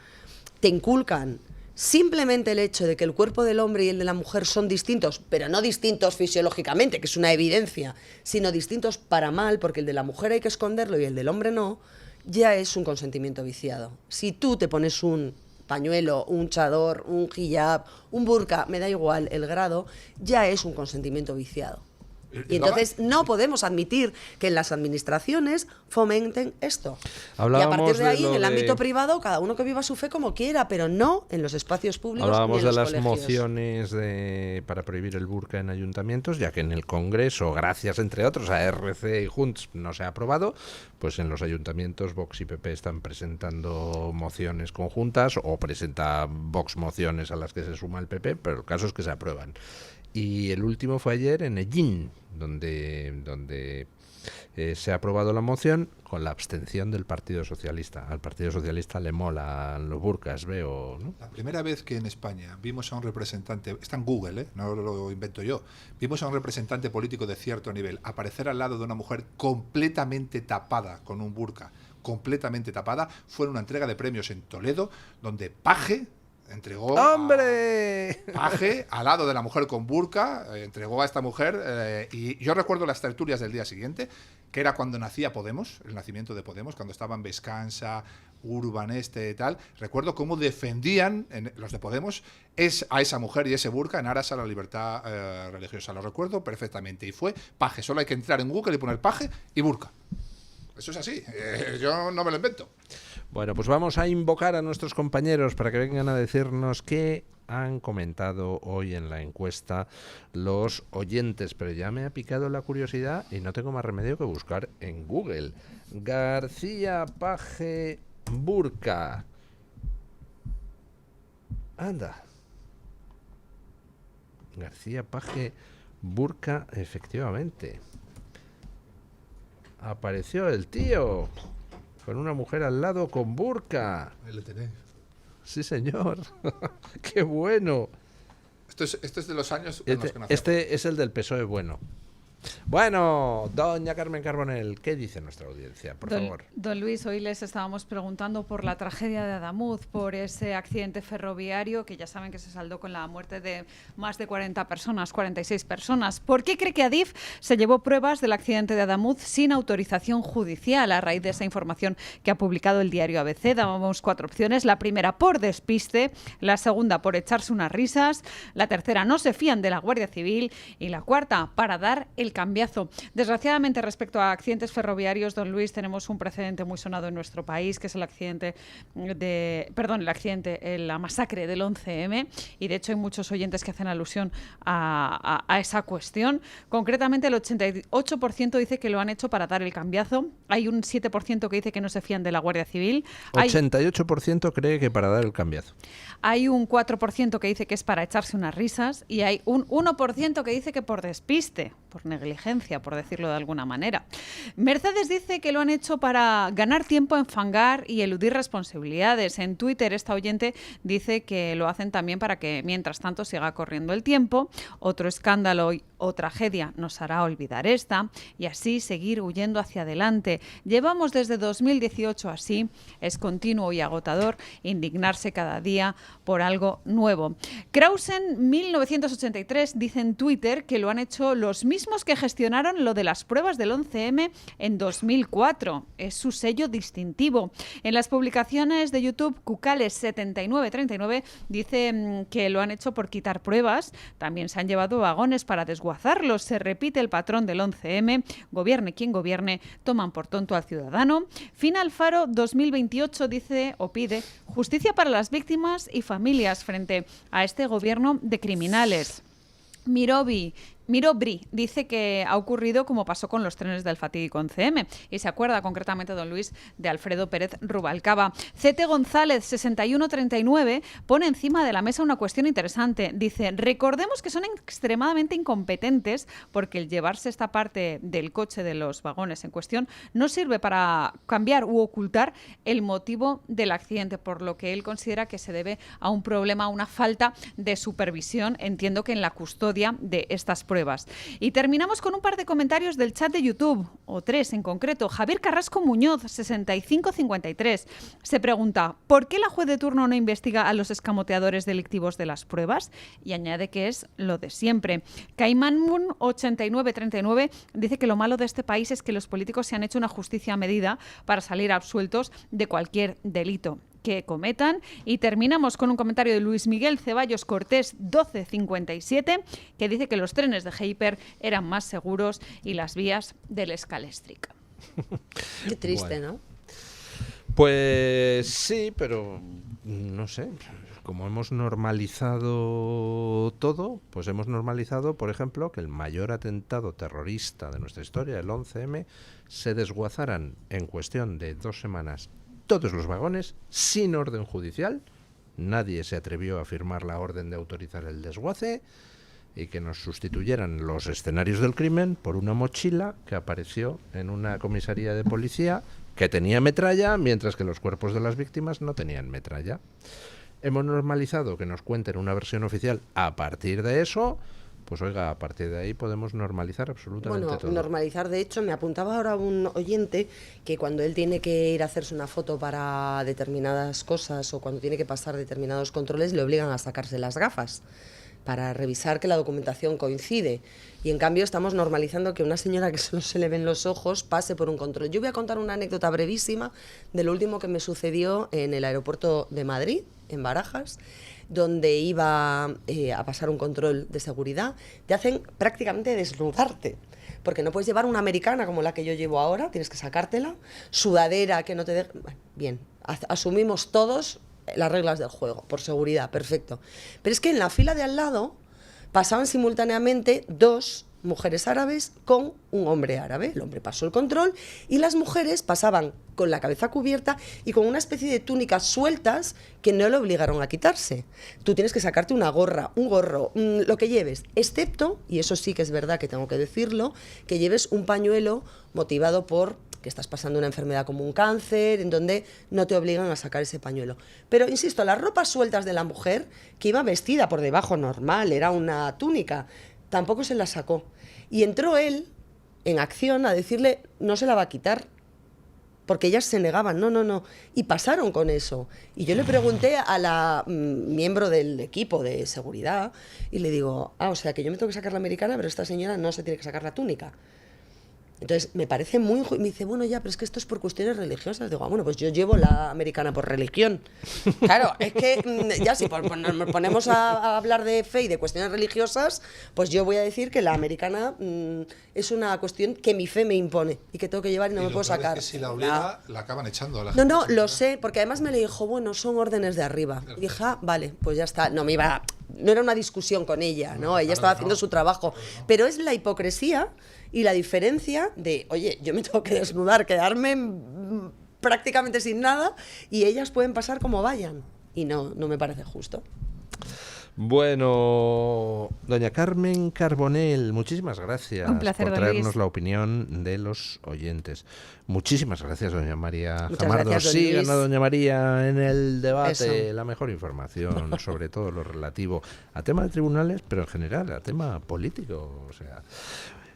S2: te inculcan simplemente el hecho de que el cuerpo del hombre y el de la mujer son distintos, pero no distintos fisiológicamente, que es una evidencia, sino distintos para mal, porque el de la mujer hay que esconderlo y el del hombre no, ya es un consentimiento viciado. Si tú te pones un pañuelo, un chador, un hijab, un burka, me da igual el grado, ya es un consentimiento viciado. Y entonces no podemos admitir que en las administraciones fomenten esto.
S1: Hablábamos
S2: y a partir de ahí, en el ámbito privado, cada uno que viva su fe como quiera, pero no en los espacios públicos.
S1: Hablábamos
S2: ni en
S1: de
S2: los
S1: las
S2: colegios.
S1: mociones para prohibir el burka en ayuntamientos, ya que en el Congreso, gracias entre otros a RC y Junts, no se ha aprobado. Pues en los ayuntamientos Vox y PP están presentando mociones conjuntas, o presenta Vox mociones a las que se suma el PP, pero el caso es que se aprueban. Y el último fue ayer en Ellín, donde se ha aprobado la moción con la abstención del Partido Socialista. Al Partido Socialista le molan los burkas, veo, ¿no?
S3: La primera vez que en España vimos a un representante, está en Google, no lo invento yo, vimos a un representante político de cierto nivel aparecer al lado de una mujer completamente tapada con un burka, completamente tapada, fue en una entrega de premios en Toledo, donde Paje entregó
S1: ¡hombre!
S3: Paje al lado de la mujer con burka, entregó a esta mujer, y yo recuerdo las tertulias del día siguiente, que era cuando nacía Podemos, el nacimiento de Podemos, cuando estaban Vescansa, Urban y tal. Recuerdo cómo defendían los de Podemos a esa mujer y ese burka en aras a la libertad religiosa. Lo recuerdo perfectamente. Y fue Paje. Solo hay que entrar en Google y poner Paje y burka. Eso es así. Yo no me lo invento.
S1: Bueno, pues vamos a invocar a nuestros compañeros para que vengan a decirnos qué han comentado hoy en la encuesta los oyentes. Pero ya me ha picado la curiosidad y no tengo más remedio que buscar en Google. García Paje burka. Anda. García Paje burka, efectivamente. Apareció el tío con una mujer al lado con burka.
S3: Ahí lo tenéis.
S1: Sí, señor. ¡Qué bueno!
S3: Esto es de los años en los que nacemos.
S1: Este es el del PSOE bueno. Bueno, doña Carmen Carbonell, ¿qué dice nuestra audiencia? Por favor.
S4: Don Luis, hoy les estábamos preguntando por la tragedia de Adamuz, por ese accidente ferroviario que ya saben que se saldó con la muerte de más de 40 personas, 46 personas. ¿Por qué cree que Adif se llevó pruebas del accidente de Adamuz sin autorización judicial? A raíz de esa información que ha publicado el diario ABC, dábamos 4 opciones. La primera, por despiste; la segunda, por echarse unas risas; la tercera, no se fían de la Guardia Civil; y la cuarta, para dar el cambiazo. Desgraciadamente, respecto a accidentes ferroviarios, don Luis, tenemos un precedente muy sonado en nuestro país, que es la masacre del 11M, y de hecho hay muchos oyentes que hacen alusión a esa cuestión. Concretamente, el 88% dice que lo han hecho para dar el cambiazo, hay un 7% que dice que no se fían de la Guardia Civil.
S1: 88% cree que para dar el cambiazo.
S4: Hay un 4% que dice que es para echarse unas risas, y hay un 1% que dice que por despiste, por negligencia, por decirlo de alguna manera. Mercedes dice que lo han hecho para ganar tiempo, enfangar y eludir responsabilidades. En Twitter, esta oyente dice que lo hacen también para que, mientras tanto, siga corriendo el tiempo. Otro escándalo o tragedia nos hará olvidar esta, y así seguir huyendo hacia adelante. Llevamos desde 2018 así, es continuo y agotador indignarse cada día por algo nuevo. Krausen 1983 dice en Twitter que lo han hecho los mismos que gestionaron lo de las pruebas del 11M en 2004. Es su sello distintivo. En las publicaciones de YouTube, Cucales7939 dice que lo han hecho por quitar pruebas. También se han llevado vagones para desguazarlos. Se repite el patrón del 11M. Gobierne quien gobierne, toman por tonto al ciudadano. Final Faro 2028 dice o pide justicia para las víctimas y familias frente a este gobierno de criminales. Mirobri dice que ha ocurrido como pasó con los trenes del fatídico 11M, y se acuerda concretamente, don Luis, de Alfredo Pérez Rubalcaba. CT González 6139 pone encima de la mesa una cuestión interesante. Dice: recordemos que son extremadamente incompetentes, porque el llevarse esta parte del coche de los vagones en cuestión no sirve para cambiar u ocultar el motivo del accidente, por lo que él considera que se debe a un problema, a una falta de supervisión, entiendo que en la custodia de estas pruebas. Y terminamos con un par de comentarios del chat de YouTube, o 3 en concreto. Javier Carrasco Muñoz, 6553, se pregunta: ¿por qué la juez de turno no investiga a los escamoteadores delictivos de las pruebas? Y añade que es lo de siempre. Caimán Moon 8939 dice que lo malo de este país es que los políticos se han hecho una justicia a medida para salir absueltos de cualquier delito que cometan. Y terminamos con un comentario de Luis Miguel Ceballos Cortés 1257, que dice que los trenes de Hyper eran más seguros y las vías del Scalextric.
S2: Qué triste,
S1: Bueno.
S2: ¿no?
S1: Pues sí, pero no sé, como hemos normalizado todo, pues hemos normalizado, por ejemplo, que el mayor atentado terrorista de nuestra historia, el 11M, se desguazaran en cuestión de 2 semanas todos los vagones sin orden judicial. Nadie se atrevió a firmar la orden de autorizar el desguace, y que nos sustituyeran los escenarios del crimen por una mochila que apareció en una comisaría de policía que tenía metralla, mientras que los cuerpos de las víctimas no tenían metralla. Hemos normalizado que nos cuenten una versión oficial. A partir de eso, pues oiga, a partir de ahí podemos normalizar absolutamente
S2: Bueno,
S1: todo.
S2: normalizar, de hecho, me apuntaba ahora un oyente que cuando él tiene que ir a hacerse una foto para determinadas cosas, o cuando tiene que pasar determinados controles, le obligan a sacarse las gafas para revisar que la documentación coincide. Y en cambio estamos normalizando que una señora que solo se le ven los ojos pase por un control. Yo voy a contar una anécdota brevísima de lo último que me sucedió en el aeropuerto de Madrid, en Barajas, donde iba a pasar un control de seguridad. Te hacen prácticamente desnudarte, porque no puedes llevar una americana como la que yo llevo ahora, tienes que sacártela, sudadera que no te deje... Bien, asumimos todos las reglas del juego, por seguridad, perfecto. Pero es que en la fila de al lado pasaban simultáneamente 2 mujeres árabes con un hombre árabe. El hombre pasó el control y las mujeres pasaban con la cabeza cubierta y con una especie de túnicas sueltas que no le obligaron a quitarse. Tú tienes que sacarte una gorra, un gorro, lo que lleves, excepto, y eso sí que es verdad que tengo que decirlo, que lleves un pañuelo motivado por que estás pasando una enfermedad como un cáncer, en donde no te obligan a sacar ese pañuelo. Pero, insisto, las ropas sueltas de la mujer, que iba vestida por debajo normal, era una túnica, tampoco se la sacó. Y entró él en acción a decirle, no se la va a quitar, porque ellas se negaban, no, y pasaron con eso. Y yo le pregunté a la miembro del equipo de seguridad y le digo, o sea, que yo me tengo que sacar la americana, pero esta señora no se tiene que sacar la túnica. Entonces, me parece muy... Me dice, bueno, ya, pero es que esto es por cuestiones religiosas. Digo, bueno, pues yo llevo la americana por religión. Claro, es que ya si nos ponemos a hablar de fe y de cuestiones religiosas, pues yo voy a decir que la americana es una cuestión que mi fe me impone y que tengo que llevar y no me puedo sacar.
S3: Es que si la obliga, la acaban echando a la
S2: gente.
S3: No,
S2: lo sé, porque además me le dijo, bueno, son órdenes de arriba. Y dije, vale, pues ya está. No era una discusión con ella, ¿no? Ella estaba haciendo su trabajo. Pero es la hipocresía y la diferencia de, oye, yo me tengo que desnudar, quedarme prácticamente sin nada y ellas pueden pasar como vayan. Y no me parece justo.
S1: Bueno, doña Carmen Carbonell, muchísimas gracias
S4: Un placer,
S1: por traernos
S4: Luis.
S1: la opinión de los oyentes. Muchísimas gracias, doña María
S2: Muchas
S1: Jamardo.
S2: gracias, don
S1: Sigan
S2: Luis.
S1: a doña María en el debate,
S2: Eso.
S1: la mejor información sobre todo lo relativo a tema de tribunales, pero en general a tema político. O sea,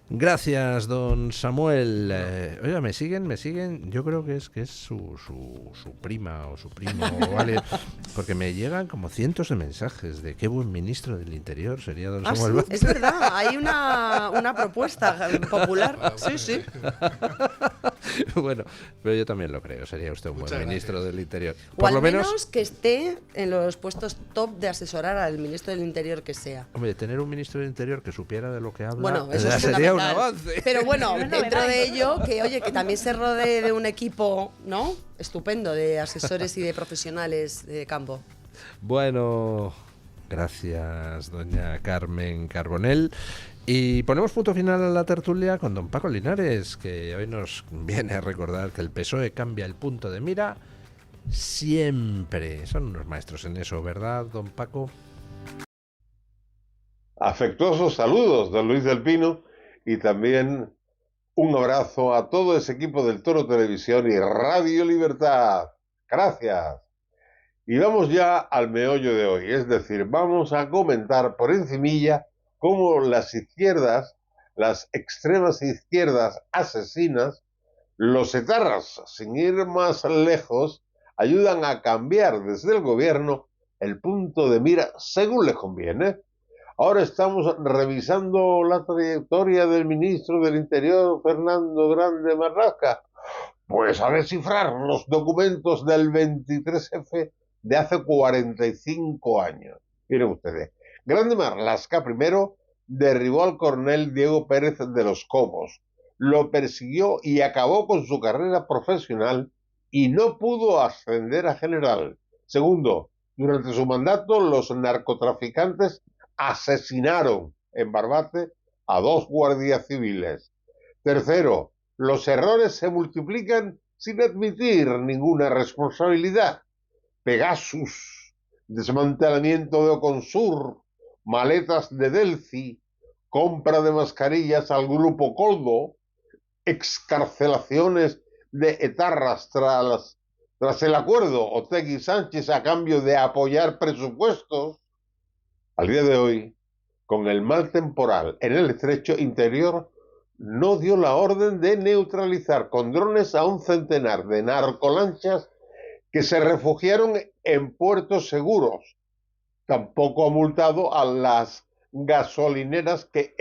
S1: gracias, don Samuel. Oiga, ¿me siguen? Yo creo que es su prima o su primo o alguien, porque me llegan como cientos de mensajes de qué buen ministro del Interior sería don Samuel
S2: Sí,
S1: Vázquez.
S2: es verdad, hay una propuesta popular. Sí.
S1: Bueno, pero yo también lo creo, sería usted un
S3: Muchas
S1: buen ministro del Interior.
S2: O al menos que esté en los puestos top de asesorar al ministro del Interior que sea.
S1: Hombre, tener un ministro del Interior que supiera de lo que habla,
S2: Bueno, eso
S1: ya
S2: es
S1: sería un
S2: fundamental.
S1: avance.
S2: Pero bueno,
S4: Una
S2: dentro
S4: novedad,
S2: de
S4: incluso.
S2: ello, que también se rodee de un equipo, ¿no? Estupendo, de asesores y de profesionales de campo.
S1: Bueno, gracias, doña Carmen Carbonell. Y ponemos punto final a la tertulia con don Paco Linares, que hoy nos viene a recordar que el PSOE cambia el punto de mira siempre. Son unos maestros en eso, ¿verdad, don Paco?
S5: Afectuosos saludos, don Luis del Pino, y también un abrazo a todo ese equipo del Toro Televisión y Radio Libertad. Gracias. Y vamos ya al meollo de hoy, es decir, vamos a comentar por encimilla cómo las izquierdas, las extremas izquierdas asesinas, los etarras, sin ir más lejos, ayudan a cambiar desde el gobierno el punto de mira según les conviene. Ahora estamos revisando la trayectoria del ministro del Interior, Fernando Grande Marlaska. Pues a descifrar los documentos del 23F de hace 45 años. Miren ustedes, Grande Marlaska primero derribó al coronel Diego Pérez de los Cobos, lo persiguió y acabó con su carrera profesional y no pudo ascender a general. Segundo, durante su mandato los narcotraficantes asesinaron en Barbate a 2 guardias civiles. Tercero, los errores se multiplican sin admitir ninguna responsabilidad. Pegasus, desmantelamiento de Oconsur, maletas de Delphi, compra de mascarillas al grupo Coldo, excarcelaciones de etarras tras el acuerdo Otegi Sánchez a cambio de apoyar presupuestos. Al día de hoy, con el mal temporal en el estrecho interior, no dio la orden de neutralizar con drones a un centenar de narcolanchas que se refugiaron en puertos seguros. Tampoco ha multado a las gasolineras que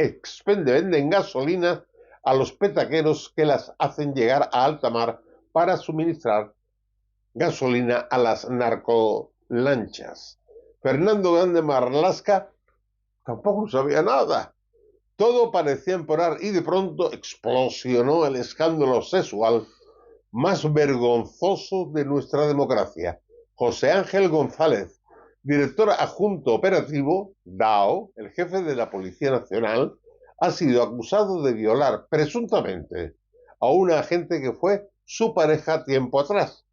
S5: venden gasolina a los petaqueros que las hacen llegar a alta mar para suministrar gasolina a las narcolanchas. Fernando Grande Marlaska tampoco sabía nada. Todo parecía empeorar y de pronto explosionó el escándalo sexual más vergonzoso de nuestra democracia. José Ángel González, director adjunto operativo, DAO, el jefe de la Policía Nacional, ha sido acusado de violar presuntamente a una agente que fue su pareja tiempo atrás.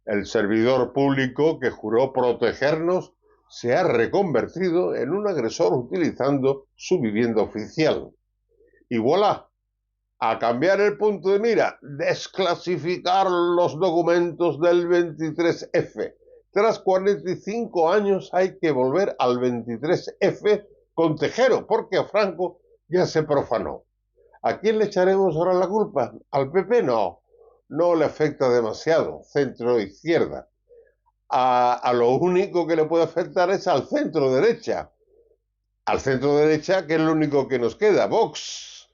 S5: El servidor público que juró protegernos se ha reconvertido en un agresor utilizando su vivienda oficial. Y voilà, a cambiar el punto de mira, desclasificar los documentos del 23F. Tras 45 años hay que volver al 23F con Tejero, porque a Franco ya se profanó. ¿A quién le echaremos ahora la culpa? ¿Al PP? No le afecta demasiado, centro-izquierda. A lo único que le puede afectar es al centro-derecha. Al centro-derecha, que es lo único que nos queda, Vox.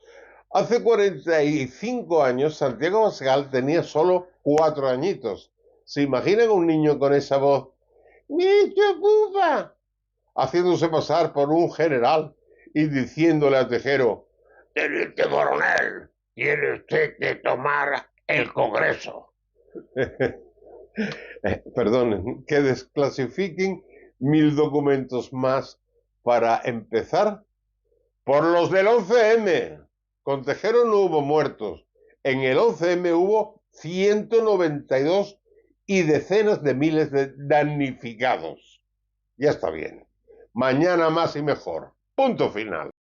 S5: Hace 45 años Santiago Abascal tenía solo 4 añitos. ¿Se imaginan un niño con esa voz? ¡Me preocupa! Haciéndose pasar por un general y diciéndole a Tejero: teniente coronel, tiene usted que tomar el Congreso. Perdón, que desclasifiquen 1000 documentos más para empezar por los del 11M. Con Tejero no hubo muertos. En el 11M hubo 192 y decenas de miles de damnificados. Ya está bien. Mañana más y mejor. Punto final.